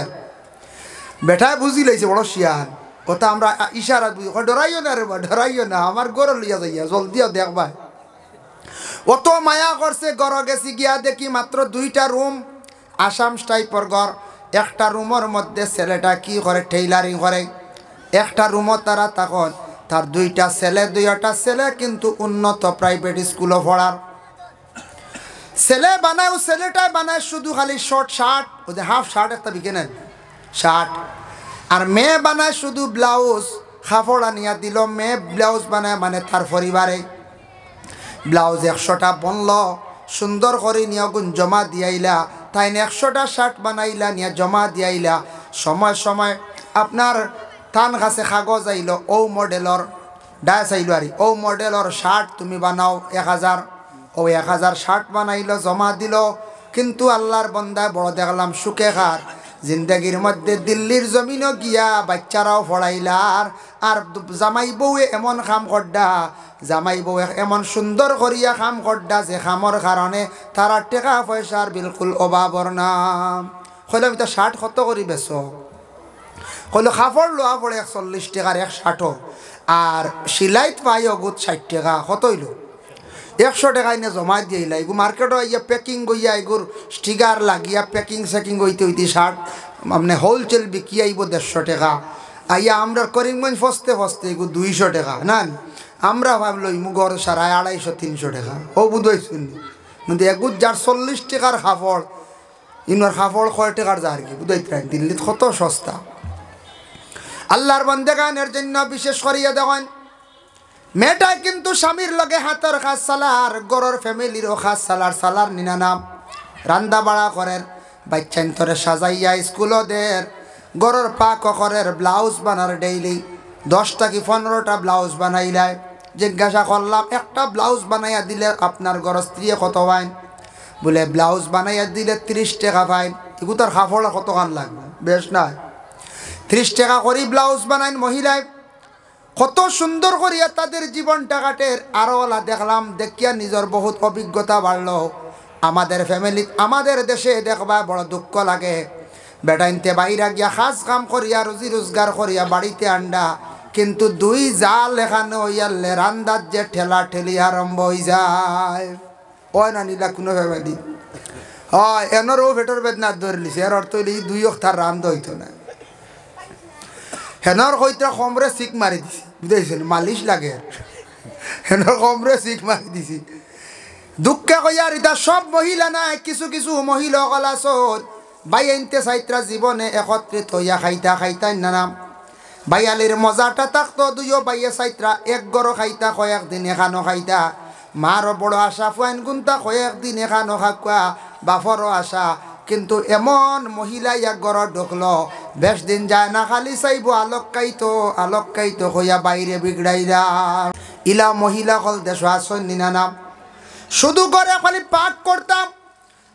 A: বেটায় বুঝি লাইছে বড় শিয়ান, ওটা আমরা ইশারা বুঝি, ডরাইও না রে বা, ডরাইও না, আমার গড় লইয়া যাইয়া জলদিও দেখবা। অত মায়া করছে, গড় গেছি গিয়া দেখি মাত্র 2টা রুম, আসাম টাইপর ঘর। একটা রুমের মধ্যে ছেলেটা কি করে, টেইলারিং করে। একটা রুমও তারা তখন তার 2টা ছেলে, 2টা ছেলে কিন্তু উন্নত প্রাইভেট স্কুলও পড়ার ছেলে বানায়। ও ছেলেটাই বানায় শুধু খালি শর্ট শার্ট, ওদের হাফ শার্ট একটা বিকে নেন শার্ট। আর মেয়ে বানায় শুধু ব্লাউজ, কাপড় আনিয়া দিল, মেয়ে ব্লাউজ বানায়, মানে তার পরিবারে ব্লাউজ 100টা বনল, সুন্দর করে নিয়ে গুণ জমা দিয়াইলা। তাই 100টা শার্ট বানাইলা, নিয়ে জমা দিয়াইলা। সময় সময় আপনার থান কাছে কাগজ আইল, ও মডেলর ডায়াস আইল, আর ও মডেলর শার্ট তুমি বানাও 1000। ও 1000 শার্ট বানাইল, জমা দিল। কিন্তু আল্লাহর বন্দায় বড় দেখলাম সুখে খার জিন্দগির মধ্যে দিল্লির জমিনও গিয়া বাচ্চারাও পড়াইলার। আর জামাই বউয়ে এমন কাম করডা, জামাই বউ এমন সুন্দর করিয়া কাম করডা যে কামর কারণে তারা টাকা পয়সার বিলকুল অভাবর নাম। কইলাম এটা শার্ট কত করি বেছ, কইলো কাপড় লোয়া পড়ে 41 টাকার 1 শার্টও, আর সিলাইত পাই অগুত 60 টাকা। কত হইল 100 টাকা এনে জমা দিয়েলা। এগু মার্কেটও ইয়া প্যাকিং গইয়া এগুর স্টিকার লাগিয়া প্যাকিং সেকিং হইতে হইতে শার্ট মানে হোলসেল বিকি আইব 150 টাকা। আইয়া আমরা করিমগঞ্জ ফসতে ফসতে এগু 200 টাকা না। আমরা ভাবলো ইমু গড় সারা 250-300 টাকা। ও বুধই শুনি, কিন্তু এগুর যার 40 টাকার কাপড়, ইনার কাপড় কয় টাকার যার কি বুধই দিল্লিত কত সস্তা। আল্লাহর বান্দাগানের জন্য বিশেষ করিয়া দেখেন, মেয়েটা কিন্তু স্বামীর লগে হাতের খাস সালার, গড়ের ফ্যামিলিরও খাস সালার নিনা নাম রান্দা বাড়া করেন, বাচ্চান্তরে সাজাইয়া স্কুলও দের, গড়ের পাক করের, ব্লাউজ বানার ডেইলি 10টা কি 15টা ব্লাউজ বানাইলায়। জিজ্ঞাসা করলাম একটা ব্লাউজ বানাইয়া দিলে আপনার গড় স্ত্রী কত পাইন? বলে ব্লাউজ বানাইয়া দিলে 30 টাকা পাইন। এগু তার কাপড় কত কান লাগবে, বেশ না 30 টাকা করি ব্লাউজ বানাইন মহিলায়। কত সুন্দর করিয়া তাদের জীবনটা কাটের। আরও ওলা দেখলাম, দেখিয়া নিজের বহুত অভিজ্ঞতা বাড়ল। আমাদের ফ্যামিলি, আমাদের দেশে দেখবা বড় দুঃখ লাগে, বেটাইনতে বাইরা গিয়া খাস কাম করিয়া রুজি রোজগার করিয়া বাড়িতে আন্ডা, কিন্তু 2 জাল এখানে হইয়ালে রান্দার যে ঠেলা ঠেলি আরম্ভ হয়ে যায়। ওই না নিলা কোনো ফ্যামিলি হয় এনরও ভেটর বেদনা ধরে লিছে, এর অর্থ হইলে 2 অক্টার রান্ধ হইতো না। হেনর কইতরা কমরে সিক মারি দিছি বুঝাইছেন মালিশ লাগে হেনর কমরে সিক মারি দিছি দুঃখে কইয়ার এটা সব মহিলা নাই কিছু কিছু মহিলা কলাসত বাইনতে সাইত্রা জীবনে একত্রিত হইয়া খাইতা খাইতাই নাম বাইয়ালির মজাটা থাকতো দুইও বাইয়ে সাইত্রা এক গড় খাইতা কয়েকদিন এখানো খাইতা মার বড় আশা ফুয়াইন গুনতা কয়েকদিন এখানো খাকুয়া বাফরও আশা কিন্তু এমন মহিলা এক গড় ঢুকলো বেশ দিন যায় না খালি চাইব আলোকাইতো হইয়া বাইরে বিগড়াইরা ইলা মহিলা কল দেশ আসন নিনা নাম শুধু করে খালি পাক করতাম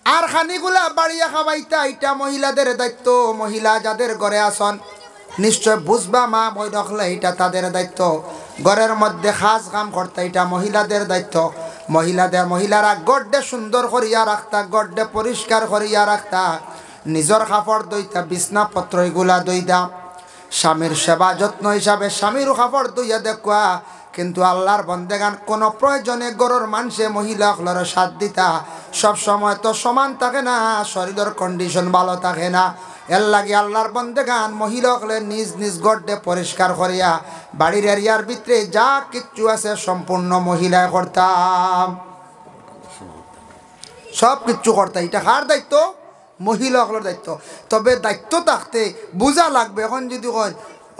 A: আর খানিগুলা বাড়িয়া খাবাইতা এটা মহিলাদের দায়িত্ব মহিলা যাদের ঘরে আসন নিশ্চয় বুঝবা মা বই রাখলে এটা তাদের দায়িত্ব ঘরের মধ্যে খাস কাম করতে এটা মহিলাদের দায়িত্ব মহিলারা গড্ডে সুন্দর করিয়া রাখতা গড্ডে পরিষ্কার করিয়া রাখতা নিজের কাপড় দইতা বিছনাপত্র এগুলা দইতা স্বামীর সেবা যত্ন হিসাবে স্বামীর কাপড় দইয়া দেখুয়া কিন্তু আল্লাহর বন্দেগান কোনো প্রয়োজনে গরুর মানুষে মহিলা হলার সাথ দিতা সব সময় তো সমান থাকে না শরীরের কন্ডিশন ভালো থাকে না এর লাগে আল্লাহর বন্দেগান মহিলা হলে নিজ নিজ গড্ডে পরিষ্কার করিয়া বাড়ির এরিয়ার ভিতরে যা কিচ্ছু আছে সম্পূর্ণ মহিলায় করতাম সব কিচ্ছু করতাম এটা কার দায়িত্ব মহিলা হলের দায়িত্ব তবে দায়িত্ব থাকতে বোঝা লাগবে এখন যদি কয়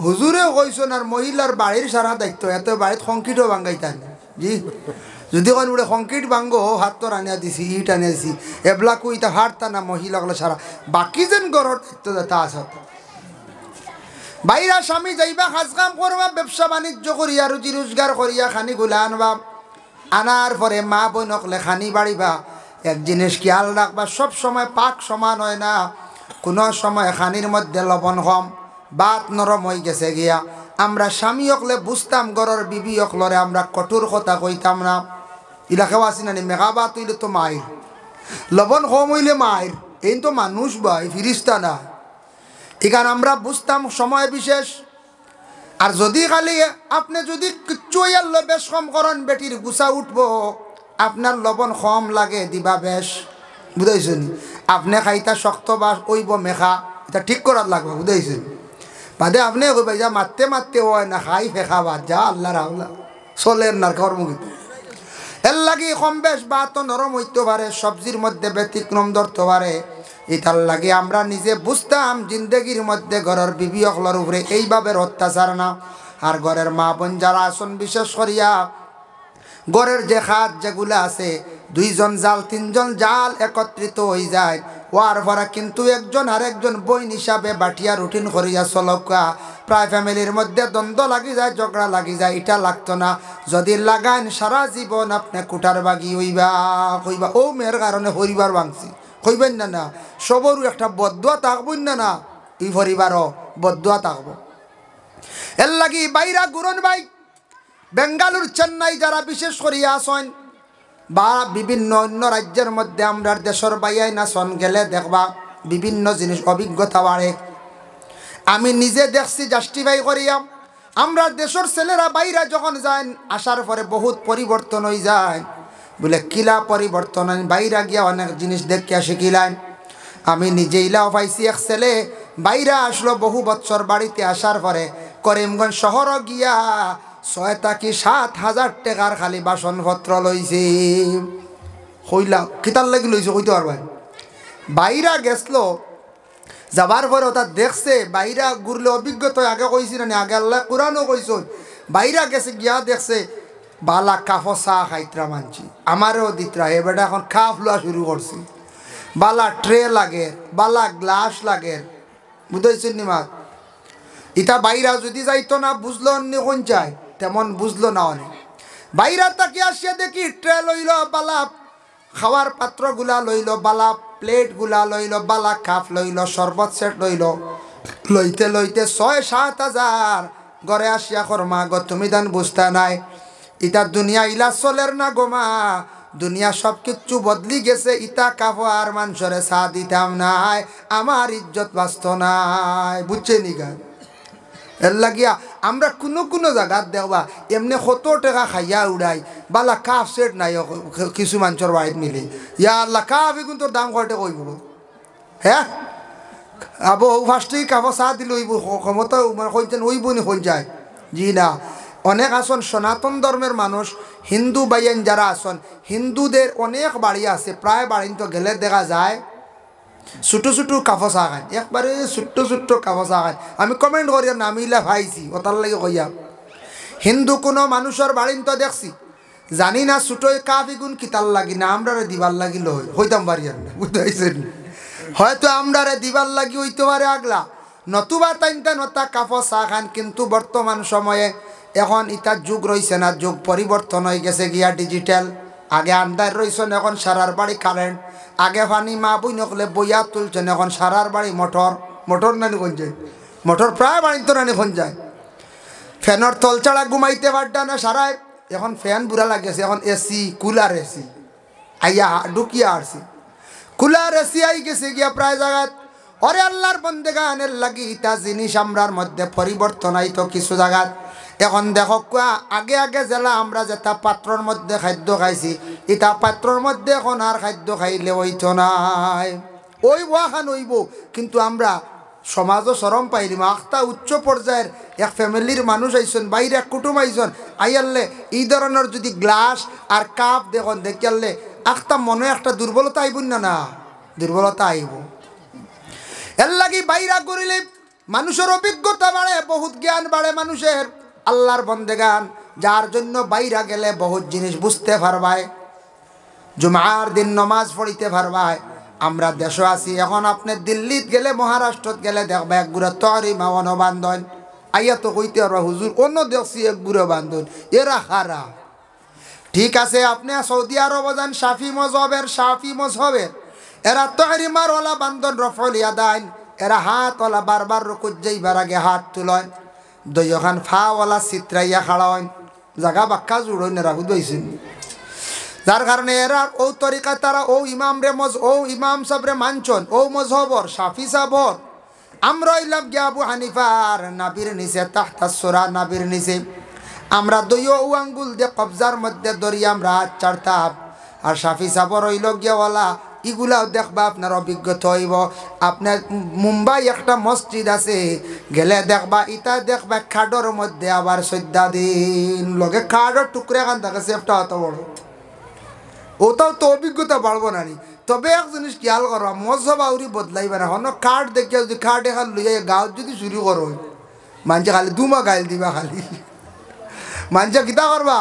A: হুজুরেও কইছেন আর মহিলার বাড়ির সারা দায়িত্ব এত বাড়িত সংকীটও ভাঙ্গাইতান জি যদি কোন উড়ে সংকীট ভাঙ্গো হাত তো আনিয়া দিছি ইট আনিয়া দিছি এবলাকু ইটা হারতা না মহিলাগুলো সারা বাকি যেন গড়র দায়িত্ব তা আছে বাইরা স্বামী যাইবা কাজ কাম করবা ব্যবসা বাণিজ্য করিয়া রুজি রোজগার করিয়া খানি গুলা আনবা আনার পরে মা বোন হকলে খানি বাড়িবা এক জিনিস খেয়াল রাখবা সব সময় পাক সমান হয় না কোনো সময় খানির মধ্যে লবণ কম বাত নরম হয়ে গেছে গিয়া আমরা স্বামী হকলে বুঝতাম গরর বিবি হকলরে আমরা কঠোর কথা কইতাম না ইলাকাও আসি না মেঘা বাত হইলে তো মায়ের লবণ কম হইলে মায়ের এই তো মানুষ ভাই ফিরিস্তা না এখানে আমরা বুঝতাম সময় বিশেষ আর যদি খালি আপনি যদি কিচ্ছু হইয়াল বেশ কম করেন বেটির গুছা উঠবো আপনার লবণ কম লাগে দিবা বেশ বুঝাইছেন আপনি খাইতা শক্ত বা ওইব মেখা এটা ঠিক করার লাগবে বুঝাইছেন বাদে আপনি কইবা যা মারতে হয় না খাই ফেঁকা বাদ যা আল্লাহ রাহুল্লাহ চলের না কর্মগীত এর লাগে কম বেশ বা তো নরম হইতে পারে সবজির মধ্যে ব্যতিক্রম ধরতে পারে এটার লাগে আমরা নিজে বুঝতাম জিন্দগির মধ্যে ঘরের বিবি অকলার উপরে এইভাবে অত্যাচার না আর ঘরের মা বোন যারা আসন বিশেষ করিয়া ঘরের যে খাত যেগুলো আছে দুইজন জাল তিনজন জাল একত্রিত হয়ে যায় ওয়ার ভরা কিন্তু একজন আর একজন বইন হিসাবে বাটিয়া রুটিন করিয়া চলকা প্রায় ফ্যামিলির মধ্যে দ্বন্দ্ব লাগি যায় ঝগড়া লাগি যায় এটা লাগতো না যদি লাগান সারা জীবন আপনি কুটার বাগি হইবা কইবা ও মেয়ের কারণে পরিবার ভাঙছি কইবেন না না সবরও একটা বদুয়া থাকবেন না এই পরিবারও বদুয়া থাকবো এর লাগি বাইরা গুরন ভাই বেঙ্গালুর চেন্নাই যারা বিশেষ করিয়া আসেন বা বিভিন্ন অন্য রাজ্যের মধ্যে আমরা দেশের বাইয়াই নাচন গেলে দেখবা বিভিন্ন জিনিস অভিজ্ঞতা বাড়ে আমি নিজে দেখছি জাস্টিফাই করিয়া আমরা দেশের ছেলেরা বাইরা যখন যায় আসার পরে বহুত পরিবর্তন হয়ে যায় বলে কিলা পরিবর্তন বাইরা গিয়া অনেক জিনিস দেখিয়া শিখিলেন আমি নিজে ইলাও পাইছি এক ছেলে বাইরা আসলো বহু বছর বাড়িতে আসার পরে করিমগঞ্জ শহর গিয়া 6 কি 7,000 টাকার খালি বাসনপত্র লইছে কইলা কিতার লাগি লইছে কইতে পারবেন বাইরা গেছলো যাবার পরে ওটা দেখছে বাইরা ঘুরলে অভিজ্ঞতা আগে কইছি না আগে আল্লাহ কোরআনও কইছেন বাইরা গেছে গিয়া দেখছে বালা কাফ চা খাইতরা মানছি আমারও দিতরা এবারে এখন খাফ লওয়া শুরু করছি বালা ট্রে লাগে বালা গ্লাস লাগে বুঝাইছেন নি মা ইটা বাইরা যদি যাইতো না বুঝলো অন্য কোন চাই তেমন বুঝলো না অনেক বাইরা তাকে আসিয়া দেখি ট্রে লইল বালা খাওয়ার পাত্রগুলা লইল বালা প্লেটগুলা লইল বালা কাপ লইল শরবত সেট লইল লইতে লইতে 6-7 হাজার ঘরে আসিয়া কর্মা গো তুমি দান বুঝতা নাই ইটা দুনিয়া ইলা চলের না গোমা দুনিয়া সব কিচ্ছু বদলি গেছে ইটা কাপ আর মানুষরে চা দিতাম নাই আমার ইজ্জত বাঁচত নাই বুঝছে নি গান এর লাগিয়া আমরা কোনো জায়গাত দেখবা এমনি 70 টাকা খাইয়া উড়াই বালা কাপ সেট নাই কিছু মানুষের বাড়িত মিলে ইয়া আল্লাহ কাপ এখন তোর দাম কয়টা কইব হ্যাঁ আবো ফার্স্টেই কাবো চা দিল ওইব ক্ষমতা মানে কইতেন ওইব নি হয়ে যায় জি না অনেক আসন সনাতন ধর্মের মানুষ হিন্দু বাইন যারা আসন হিন্দুদের অনেক বাড়ি আছে প্রায় বাড়ি তো গেলে দেখা যায় ছোটো ছোটো কাপো চা খান একবারে ছোট্ট ছোট্ট কাপো চা খান আমি কমেন্ট করি নামিলা ভাইছি ওটার লাগে কইয়া হিন্দু কোনো মানুষের বাড়ি তো দেখছি জানি না ছোটোই কাফি গুণ কিতাল লাগি না আমরা দিবার লাগিল হইতাম পারি আর না বুঝতে পারছেন হয়তো আমরা দিবার লাগি হইতে পারে আগলা নতুবা তাইনটা নতা কাপো চা খান কিন্তু বর্তমান সময়ে এখন ইটার যুগ রয়েছে না যুগ পরিবর্তন হয়ে গেছে গিয়া ডিজিটাল আগে আন্দার রয়েছেন এখন সারার বাড়ি কারেন্ট আগে পানি মা বই নকলে বইয়া তুলছেন এখন সারার বাড়ি মোটর মোটর নানি কোন যায় মোটর প্রায় বাড়ি তো নানি কোন যায় ফ্যানের তল ছাড়া ঘুমাইতে পারটা না সারায় এখন ফ্যান বুড়া লাগেছে এখন এসি কুলার এসি আইয়া ঢুকিয়া আসছি কুলার এসি আই গেছে গিয়া প্রায় জায়গায় অরে আল্লাহর বন্দেগানের লাগি ইটা জিনিস আমরার মধ্যে পরিবর্তন আইতো কিছু জায়গায় এখন দেখো আগে আগে জেলা আমরা যেটা পাত্রর মধ্যে খাদ্য খাইছি ইটা পাত্রর মধ্যে এখন আর খাদ্য খাইলে হইতো নাই ওই খান হইব কিন্তু আমরা সমাজও চরম পাইলিম আখটা উচ্চ পর্যায়ের এক ফ্যামিলির মানুষ আইসন বাইরে এক কুটুম আইসন আইয়ারলে এই ধরনের যদি গ্লাস আর কাপ দেখুন দেখিয়ারলে আখটা মনে একটা দুর্বলতা আইব না না দুর্বলতা আইব এর লাগি বাইরা করিলে মানুষের অভিজ্ঞতা বাড়ে বহুত জ্ঞান বাড়ে মানুষের আল্লাহর বন্দেগান যার জন্য বাইরা গেলে বহুত জিনিস বুঝতে পারবায় জুমার দিন নমাজ পড়িতে পারবায় আমরা দেশে আছি এখন আপনি দিল্লিত গেলে মহারাষ্ট্রত গেলে দেখবা এক গুড়া তরি মাওয়ানো বান্ধন আইয়া তো কইতে পারবা হুজুর অন্য দেখছি এক গুড়ো বান্ধন এরা খারা ঠিক আছে আপনি সৌদি আরব যান শাফি মজহবের এরা তহরি মারওয়ালা বান্ধন রফলিয়া দাইন এরা হাতওয়ালা বারবার রুকুত যাইবার আগে হাত তুলয় দইখান ফাওয়ালা চিত্রাইয়া খাড়ায় জাগা বাক্কা জুড়ই না রাখু দইছেন যার কারণে এরা ও তরিকা তারা ও ইমাম রে ও ইমাম সাবরে মানছন ও মজহবর শাফি সাবর আমরা ইলাম গিয়া আবু হানিফার নাবির নিচে তাহতা সুরা নাবির নিচে আমরা দইও ও আঙ্গুল দিয়ে কবজার মধ্যে দরিয়া আমরা হাত চাড়তাম আর শাফি সাবর হইল গিয়াওয়ালা এগুলাও দেখবা আপনার অভিজ্ঞতা হইব আপনার মুম্বাই একটা মসজিদ আছে গেলে দেখবা ইটা দেখবা খাডর মধ্যে আবার 14 দিন লগে খাডর টুকরে খান থাকে সেফটা অত বড় ওটাও তো অভিজ্ঞতা বাড়বো না নি তবে এক জিনিস খেয়াল করবা মজহব আউরি বদলাইবে না হন কাঠ দেখিয়া যদি কাঠ এখান লইয়া গাঁত যদি চুরি করো মানুষে খালি দুমা গাইল দিবা খালি মানুষে কিতা করবা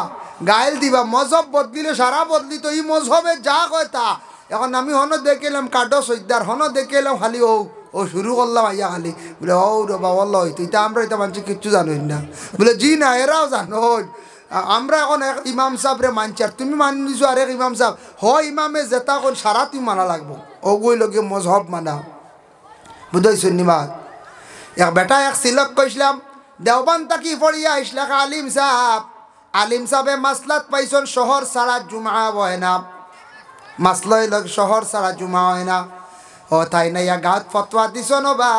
A: গাইল দিবা মজহব বদলিলে সারা বদলি তো ই মজহবে যা কয় তা এখন আমি হন দেখে এলাম কাঠো সৈদার হন দেখে এলাম খালি ও শুরু করলাম আইয়া খালি বলে ও রবা বল হইতো এটা আমরা এটা মানুষ কিচ্ছু জানোই না বলে জি না এরাও জানো আমরা এখন এক ইমাম সাহেবরে মানছি আর তুমি মানিছো আর এক ইমাম সাহেব ইমামে যেটা কোন সারা তুমি মানা লাগবো ওগুই লগে মজহব মানা বুঝাইছো নিবাদ এক বেটা এক সিলক কইসলাম দেওবান তাকি পড়িয়া ইসলাক আলিম সাহেবে মাসলাত পাইছন শহর সারা জুমা হয় না মাসলাই লগ শহর সারা জুমা হয় না ও তাই না ইয়া গাঁত ফতোয়া দিছ বা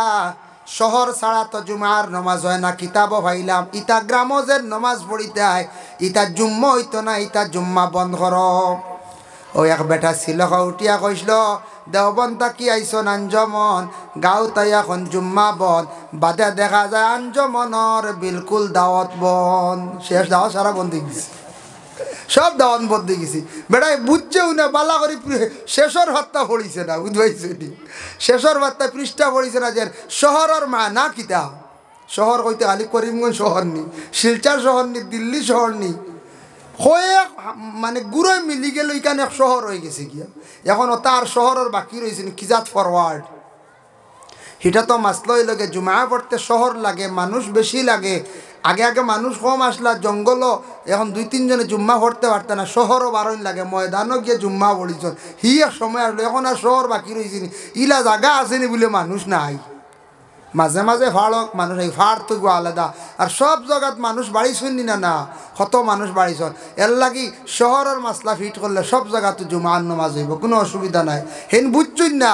A: শহর ছাড়া তো জুমার নমাজ হয় না কিতাবও ভাইলাম ইটা গ্রামজের নমাজ পড়িতে হয় ইটা জুম্মা হইতো না ইটা জুম্মা বন্ধ কর ও এক বেটা ছিল উঠিয়া কইসল দেওবন তাকি আইসন আঞ্জমন গাঁও তাই এখন জুম্মা বন্ধ বাদে দেখা যায় আঞ্জমনর বিলকুল দাওয়াত বন্ধ শেষ দাওয়াত সারা বন্ধ গেছে সব দাওয়াত বন্ধ গেছি বেটাই বুঝছেও না বালা করে শেষর হত্যা পড়িছে না বুঝবাইছে শেষর হত্যা পৃষ্ঠা পড়িছে না যে শহরের মা না কিতা শহর কইতে খালি করিমগঞ্জ শহর নি শিলচর শহর নি দিল্লি শহর নি হয়ে মানে গুড়োয় মিলি গেল এখানে এক শহর হয়ে গেছে গিয়া এখন তার শহরের বাকি রয়েছে কিজাত ফরওয়ার্ড এটা তো মাসলই লাগে জুমা পড়তে শহর লাগে মানুষ বেশি লাগে আগে আগে মানুষ কম আসলা জঙ্গলও এখন 2-3 জনে জুম্মা পড়তে পারত না শহরও বারণ লাগে ময়দানও গিয়ে জুম্মা পড়িছ হি এক সময় আসলো এখন আর শহর বাকি রয়েছে নি ইলা জায়গা আসেনি বলে মানুষ নাই মাঝে মাঝে ফাড়ক মানুষ এই ফাড় তো আলাদা আর সব জায়গাত মানুষ বাড়িছন না না কত মানুষ বাড়িছন এর লাগি শহরের মাসলা ফিট করলে সব জায়গাতে জুমার নামাজ হইব কোনো অসুবিধা নাই হেন বুঝছই না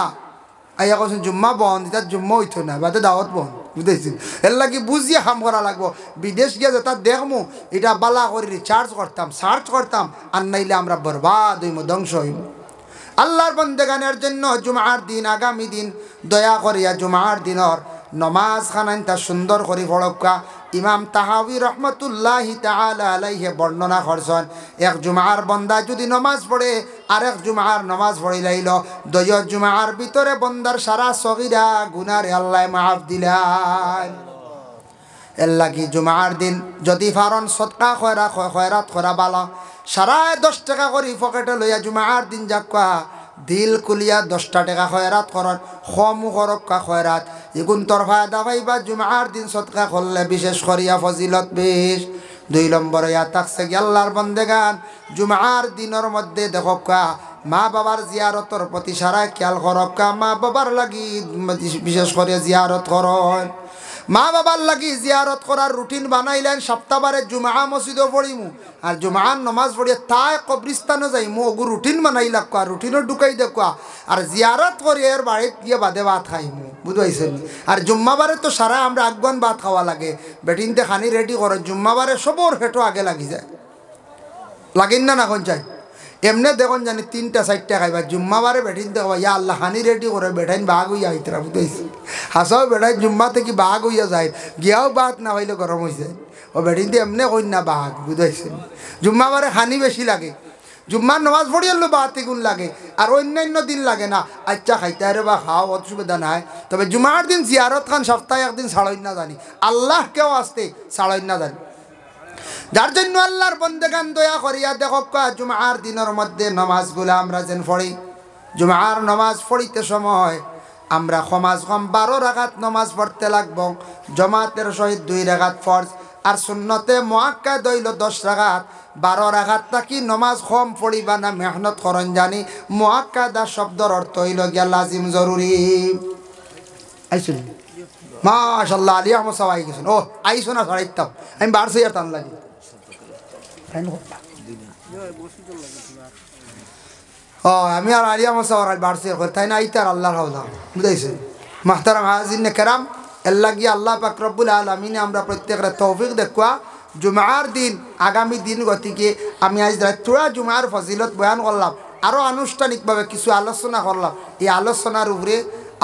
A: আইয়া কছেন জুম্মা বন্ধ এটা জুম্মা হইতো না বাদে দাওয়াত বন্ধ বুঝতেছেন এর লাগি বুঝিয়ে কাম করা লাগবো বিদেশ গিয়ে যেটা দেখমু এটা বালা করে রিচার্জ করতাম সার্চ করতাম আর নাইলে আমরা বরবাদ হইম ধ্বংস হইম আল্লাহর বন্দেগানের জন্য জুমার দিন আগামী দিন দয়া করিয়া জুমার দিনর নমাজ খানাইন তা সুন্দর করে পড়কা। ইমাম তাহাবি রহমতুল্লাহি তাআলা আলাইহি বর্ণনা করছেন, এক জুমার বন্দা যদি নমাজ পড়ে আর এক জুমার নমাজ পড়িলাইল, দয় জুমার ভিতরে বন্দার সারা সগীরা গুনারে আল্লাহ মাফ দিলেন। এর লাগি জুমার দিন যদি ফারন সদকা খয়রাত করা বালা, সারা 10 টাকা করে পকেটে লইয়া জুমার দিন যাকা দিল কুলিয়া 10টা টাকা খয়রাত করন, খমু করক্কা খয়রাত এগুন তোর ফায়দা পাইবা জুমার দিন সদকা করলে, বিশেষ করিয়া ফজিলত বেশ। 2 নম্বরে ইয়া থাকছে কি আল্লাহর বন্দেগান জুমার দিনের মধ্যে দেখক্কা মা বাবার জিয়ারতর প্রতি সারা খেয়াল করক্কা, মা বাবার লাগি বিশেষ করে জিয়ারত করন। মা বাবার লাগি জিয়ারত করার রুটিন বানাইলেন, সপ্তাহবারে জুমা মসজিদও পড়িমু আর জুমার নমাজ পড়িয়া তাই কবরিস্তানও যাইমু, ওগু রুটিন বানাইলাক কোয়া, রুটিনও ঢুকাই দেখুয়া আর জিয়ারত করি এর বাড়িত গিয়ে বাদে ভাত খাইমু, বুঝাইছেন। আর জুম্মাবারে তো সারা আমরা আগবান ভাত খাওয়া লাগে, বেটিনতে খানি রেডি করে জুম্মাবারে সবর হেঁটো আগে লাগি যায়, লাগিন না এখন চাই এমনি দেখুন জানি 3টা 4টা খাইবা, জুম্মাবারে বেঠিন দেখবা ইয়া আল্লাহ খানি রেডি করে বেঠাইন বাঘ হইয়া আইতরা, বুঝাইছি। হাসাও বেঠাই জুম্মা থেকে বাঘ হইয়া যায়, গিয়াও বাঘ না হইলে গরম হয়েছে, ও বেঠিন দিয়ে এমনি কই না বাঘ, বুঝাইছেন। জুম্মাবারে খানি বেশি লাগে, জুম্মার নমাজ পড়ি আনলো বাহাতি গুণ লাগে, আর অন্যান্য দিন লাগে না। আচ্ছা খাইতে আরে বা খাও, অসুবিধা নাই, তবে জুমার দিন জিয়ারত খান সপ্তাহে একদিন ছাড়ই না জানি, আল্লাহ কেউ আসতে ছাড়ই না জানি। যার জন্য আল্লাহর বন্দেগান দয়া করিয়া দেখো জুমার দিনের মধ্যে নমাজগুলো আমরা যেন পড়ি। জুমার নমাজ পড়িতে সময় আমরা সমাজ কম 12 রাকাত নমাজ পড়তে লাগব, জমাতের সহিত 2 রাকাত ফরজ, আর সুন্নতে মুআক্কাদ হইল 10 রাকাত। 12 রাকাত থাকি নমাজ কম পড়িবা না মেহনত করন জানি, মুআক্কাদা শব্দর অর্থ হইল গিয়া লাজিম জরুরি। আইসুন মাশাআল্লাহ আলী আহমদ সাহেব আই গেছেন, ও আইসো না ছাড়াইতাম আমি বাড়ছে আর টান লাগি। ও আমি আর আলী আহমদ সাহেব বাড়ছে তাই না আইতার আল্লাহর হাওলা, বুঝাইছে। মাহতারাম হাজির কেরাম, আল্লাহ গিয়ে আল্লাহ পাক রব্বুল আলামিনে আমরা প্রত্যেকের তৌফিক দেখুয়া জুমার দিন আগামী দিন গতিকে আমি আজ রাত্রা জুমার ফজিলত বয়ান করলাম, আরও আনুষ্ঠানিকভাবে কিছু আলোচনা করলাম। এই আলোচনার উপরে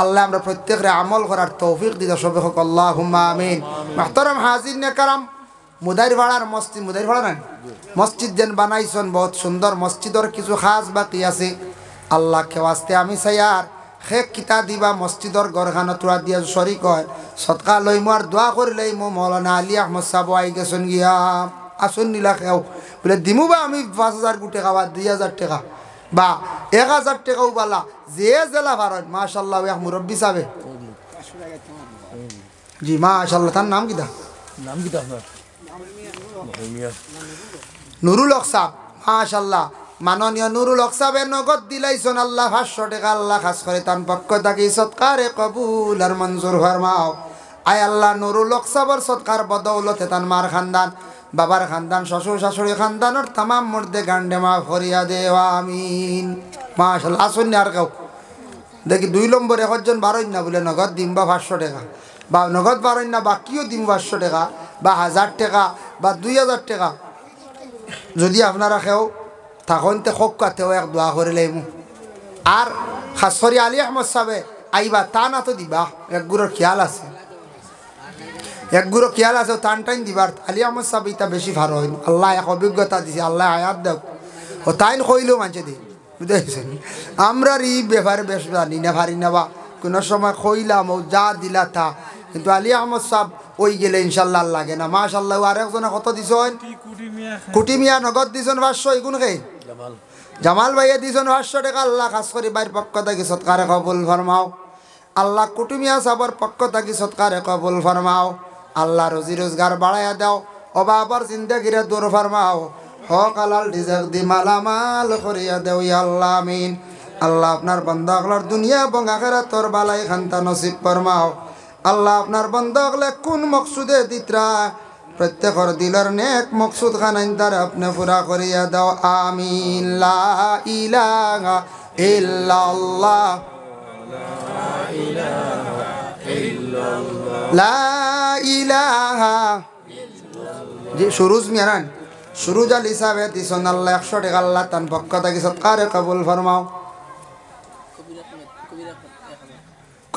A: আল্লাহ আমরা প্রত্যেকের আমল করার তৌফিক দিতে সবে হোক, আল্লাহুম্মা আমিন। মাহতারাম হাজির কারাম, মুদাইরপাড়ার মসজিদ, মুদাইরপাড়া না মসজিদ যেন বানাইছেন, বহুত সুন্দর মসজিদের কিছু খাস বাকি আছে। আল্লাহ খেওয়াস্তে আমি চাই আর শেখ কিতা দিবা মসজিদর গড়খানো তোরা দিয়া শরিক হয় সৎকা লইমু আর দোয়া করে লইমু। মৌলানা আলী আহমদ সাহেব আই গেছেন গিয়া, আসুন নিলা খেও বলে দিমু বা আমি 5,000 টাকা বা 2,000 টাকা বা 1,000 টাকাও বালা যে জেলা ভারত মাশাল্লাহ এক মুরব্বী সাহেব। জি মাশাল্লাহ, তার নাম কিতা? নাম কিতা আপনার? নুরুল হক সাহেব, মাশাল্লাহ। মাননীয় নুরুল হক সাহেবের নগদ দিলাইছেন আল্লাহ 500 টাকা। আল্লাহ খাস করে তার পক্ষ থাকি সৎকারে কবুল আর মঞ্জুর ফরমাও। আয় আল্লাহ নুরুল হক সাহেবের সৎকার বদৌলতে তার মার খানদান, বাবার খানদান, শ্বশুর শাশুড়ি খানদানের তামাম মর্দে গান্ডে মা ফরিয়া দেওয়া আমিন। মাশাল্লাহ। আসুন আর কেউ দেখি 2 নম্বরে একজন বারোই না বলে নগদ দিম বা 500 টাকা, বা নগদ বারোই না বাকিও দিম 500 টাকা বা 1000 টাকা বা 2,000 টাকা। যদি আপনারা কেউ তখন তে খোকাতেও এক দোয়া করে লাইমু। আর খাস করে আলী আহমদ সাহেব আইবা তা না তো দিবা, এক গুড়োর খেয়াল আছে, এক গুঁড়ো খেয়াল আছে টান টাইন দিবার। আলী আহমদ সাহেব ইটা বেশি ভালো হইল, আল্লাহ এক অভিজ্ঞতা দিছে, আল্লাহ আয়াত দেও ও তাইন কইলেও মানছে দিই, বুঝেছেন। আমরা ই ব্যাপারে বেশ জানি না ভারি না, বা কোনো সময় কইলাম ও যা দিলা তা, কিন্তু আলী আহমদ সাহেব ওই গেলে ইনশাল্লাহ লাগে না। মাশাল্লাহ। আর একজনে কত দিছেন? কুটি মিয়া নগদ দিছেন 500। এগুন কে জামাল ভাইয়া দিছেন 500 টাকা। আল্লাহ খাস করে বাইর পক্ষ থাকি সৎকারে কবুল ফরমাও। আল্লাহ কুটি মিয়া সাহেবের পক্ষ থাকি সৎকারে কবুল ফরমাও। আল্লাহ রুজি রোজগার বাড়াইয়া দাও, অবাবর জিন্দেগিরে দূর ফরমাও, হক হালাল রিজক দি মালামাল করিয়া দেও ইয়া আল্লাহ আমিন। আল্লাহ আপনার বান্দাগুলোর দুনিয়া এবং আখিরাতর বালাই খান্তা নসিব ফরমাও। আল্লাহ আপনার বান্দাগুলো কোন মকসুদে দিতরা প্রত্যেকের দিলের নেক মকসুদ খানাইন তার আপনি পুরা করিয়া দাও আমিন। লা ইলাহা ইল্লাল্লাহ, লা ইলাহা। জি সুরুজ মিয়ারান, সুরুজ আলী সাহেব দিছেন আল্লাহ 100 টাকা। আল্লাহ তান পক্ষ থাকি সৎকারে কবুল ফরমাও।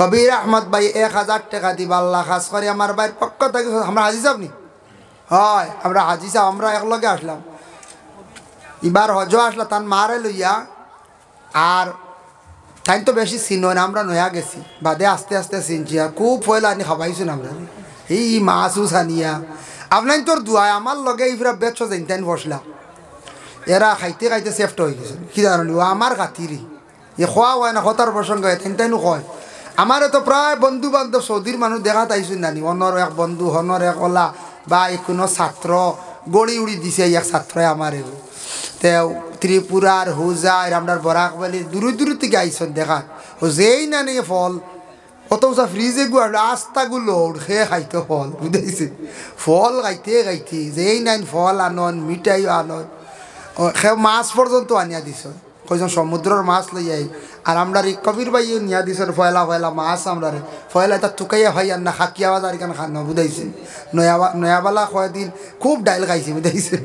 A: কবির আহমদ ভাই 1000 টাকা দিবা আল্লাহ খাস করে আমার ভাইয়ের পক্ষ থেকে। আমরা হাজি সাহেব নি হয়, আমরা হাজি সাহেব আমরা একলগে আসলাম এবার হজ আসলা তার মারে লইয়া। আর তাই তো বেশি চিনো না, আমরা নয়া গেছি বাদে আস্তে আস্তে চিনছি। আর খুব ফয়লা আনি খাবাইছো না আমরা এই মাছ উছ আনিয়া আপনার তোর দুয়ায় আমার লগে এইফিরা বেচ জানতেন বসলা। এরা খাইতে খাইতে সেফট হয়ে গেছে কি জানি আমার খাতিরই এ খোয়া হয় না খতার প্রসঙ্গ হয় তাইনটাইনো কয়। আমারও তো প্রায় বন্ধু বান্ধব সৌদির মানুষ দেখা তাইছো নানি, অনর এক বন্ধু হনর এক ওলা বা কোনো ছাত্র গড়ি উড়ি দিছে এক ছাত্রই আমার তেও ত্রিপুরার হুজার আপনার বরাকবালির দূর দূর থেকে আইসন দেখা যেই না নিয়ে ফল অত উঁচা ফ্রিজে গু রাস্তাগুলো খেয়ে খাইতে ফল বুঝাইছে। ফল খাইতে খাইতে যেই নাইন ফল আনন মিঠাই আনন সে মাছ পর্যন্ত আনিয়া দিছ কইজন সমুদ্রের মাছ লই আই। আর আমরা এই কবির বাইও নিয়া দিছ ফয়লা ফয়লা মাছ আমরা ফয়লা এটা টুকাইয়া ভাই আর না খাকিয়া বাজার এখানে খান বুঝাইছে। নয়াবালা কয়দিন খুব ডাইল খাইছি বুঝাইছে,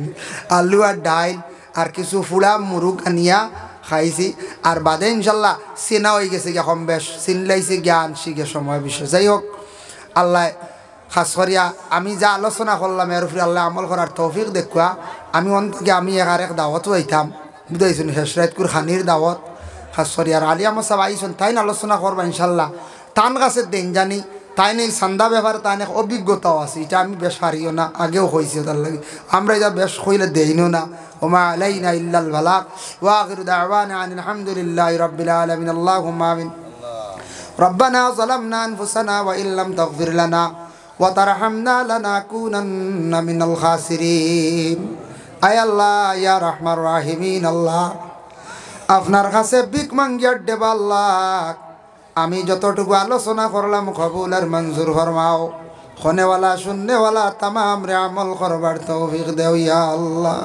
A: আলু আর ডাইল আর কিছু ফুড়া মুরুগ আনিয়া খাইছি। আর বাদে ইনশাল্লাহ চেনা হয়ে গেছে গিয়া কম বেশ চিনলাইছে জ্ঞান শিখে সময় বিষয়। যাই হোক আল্লাহ খাস করিয়া আমি যা আলোচনা করলাম এর উপরে আল্লাহ আমল করার তৌফিক দেখুয়া। আমি অন্তকে আমি এক দাওয়াতও আইতাম বুঝাইছেন হেসরাতকুর খানির দাওয়াত খাস করিয়া। আর আলিয়া মশাব আইসন তাই আলোচনা করবা ইনশাল্লাহ। টান গাছের দেন জানি তাই নেই সান্দা ব্যাপারে তাই না অভিজ্ঞতাও আছে, এটা আমি বেশ হারিও না আগেও হয়েছে তার লাগে আমরা এটা বেশ কইলে দেইনও না। ওমা আলাইনা ইল্লাল বালাগ ওয়া আখিরু দাওয়ানা আনিল হামদুলিল্লাহি রাব্বিল আলামিন। আল্লাহুম্মা আমিন। রব্বানা যালামনা আনফুসানা ওয়া ইল্লাম তাগফির লানা ওয়া তারহামনা লানাকুনান্না মিনাল খাসিরিন। আয় আল্লাহ ইয়া রাহমার রাহিমিন, আল্লাহ আপনার কাছে ভিক মাঙ্গিয়ার দেবা আল্লাহ আমি যতটুকু আলোচনা করলাম কবুল আর মঞ্জুর ফরমাও। খনেওয়ালা শূন্যওয়ালা তামাম রে আমল করবার তৌফিক দেও ইয়া আল্লাহ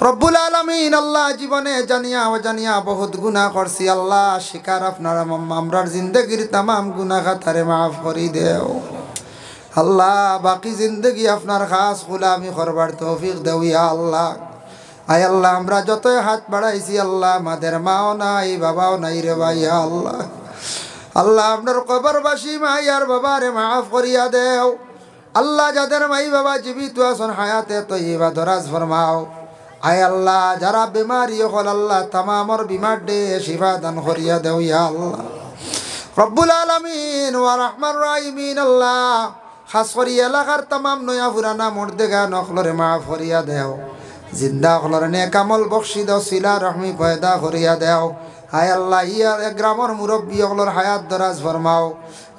A: রব্বুল আলামিন। আল্লাহ জীবনে জানিয়া অজানিয়া বহুত গুনাহ করছি আল্লাহ, শিকার আপনার আমরার জিন্দগির তামাম গুনাহ খাতারে মাফ করি দেও আল্লাহ। বাকি জিন্দগি আপনার খাস গোলামি করবার তৌফিক দেও ইয়া আল্লাহ। আয় আল্লাহ আমরা যতই হাত বাড়াইছি আল্লাহ আমাদের মাও নাই বাবাও নাই রে ভাই আল্লাহ। আল্লাহ আপনার কবরবাসী মাই আর বাবারে মাফ করিয়া দেও আল্লাহ। যাদের মাই বাবা জীবিত আছেন হায়াতে তয়্যিবা দরাজ ফরমাও। আয় আল্লাহ যারা বেমারি হল আল্লাহ তামামর বিমার দে শিফা দান করিয়া দেও ইয়া আল্লাহ রব্বুল আলামিন ওয়া রাহমার রাহিমিন। আল্লাহ খাস করি এলাকার তামাম নয়া পুরানা মুর্দেগা নখলরে মাফ করিয়া দেও, জিন্দা হলরে নেক আমল বখশি দাও, সিলা রহমি পয়দা করিয়া দেও। হায় আল্লাহ ইয়ার গ্রামের মুরব্বী হলর হায়াত দরাজ ফরমাও,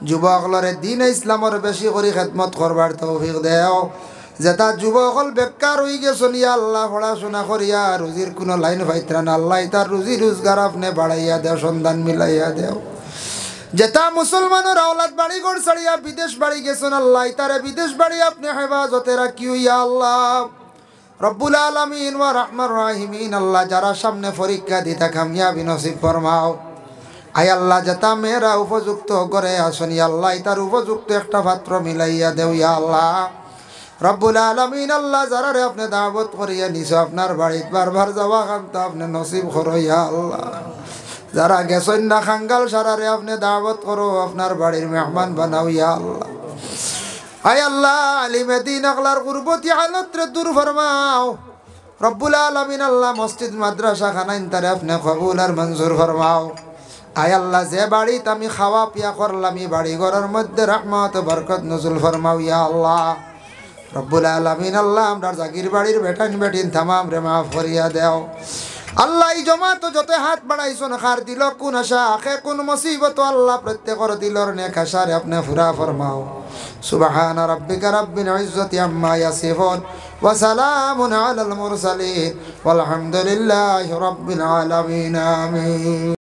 A: যুবক হলরে দিন ইসলামর বেশি করে খেদমত করবার তৌফিক দেও। যেটা যুবক হল বেকার হয়ে গেছেন ইয়া আল্লাহ পড়াশোনা করিয়া রুজির কোনো লাইন পাইত্রা না আল্লাহ তার রুজি রোজগার আপনি বাড়াইয়া দেও, সন্ধান মিলাইয়া দেও। যেটা মুসলমানের আওলাদ বাড়ি ঘর ছাড়িয়া বিদেশ বাড়ি গেছেন আল্লাহ তারে বিদেশ বাড়ি আপনি হেফাজতে রাখিও ইয়া আল্লাহ রব্বুল আলামিন ওয়া রাহমার রাহিমিন। আল্লাহ যারা সামনে পরীক্ষা দিতে কামিয়াবি নসিব ফরমাও। আয় আল্লাহ যেটা মেয়েরা উপযুক্ত করে আসন ইয়া আল্লাহ তার উপযুক্ত একটা পাত্র মিলাইয়া দেও ইয়া আল্লাহ রব্বুল আলামিন। আল্লাহ যারা রে আপনি দাওয়াত করিয়া নিছো আপনার বাড়িতে বারবার যাওয়া খানটা আপনি নসিব করো ইয়া আল্লাহ। যারা গেছেন না খাঙ্গাল সারারে আপনি দাওয়াত করো আপনার বাড়ির মেহমান বানাও ইয়া আল্লাহ। আয় আল্লাহ আলিমে দিন আকলার গুরবতি হালতরে দূর ফরমাও রব্বুল আলামিন। আল্লাহ মসজিদ মাদ্রাসা খানাইন তারে আপনি কবুল আর মঞ্জুর ফরমাও। আয় আল্লাহ যে বাড়িতে আমি খাওয়া পিয়া করলাম এই বাড়ি ঘরের মধ্যে রহমত বরকত নজুল ফরমাও ইয়া আল্লাহ রব্বুল আলামিন। আল্লাহ আমরার জাগির বাড়ির বেটান বেটিন তামাম রে মাফ করিয়া দেও আল্লাহ। এই জমাত যত হাত বাড়াইছন খার দিল কোন আশা আখে কোন মুসিবত আল্লাহ প্রত্যেকর দিলর নেক আশারে আপনি ফুরা ফরমাও। সুবহান রাব্বিকা রাব্বিল ইজ্জাতি আম্মা ইয়াসিফুন ওয়া সালামুন আলাল মুরসালিন ওয়াল হামদুলিল্লাহি রাব্বিল আলামিন। আমিন।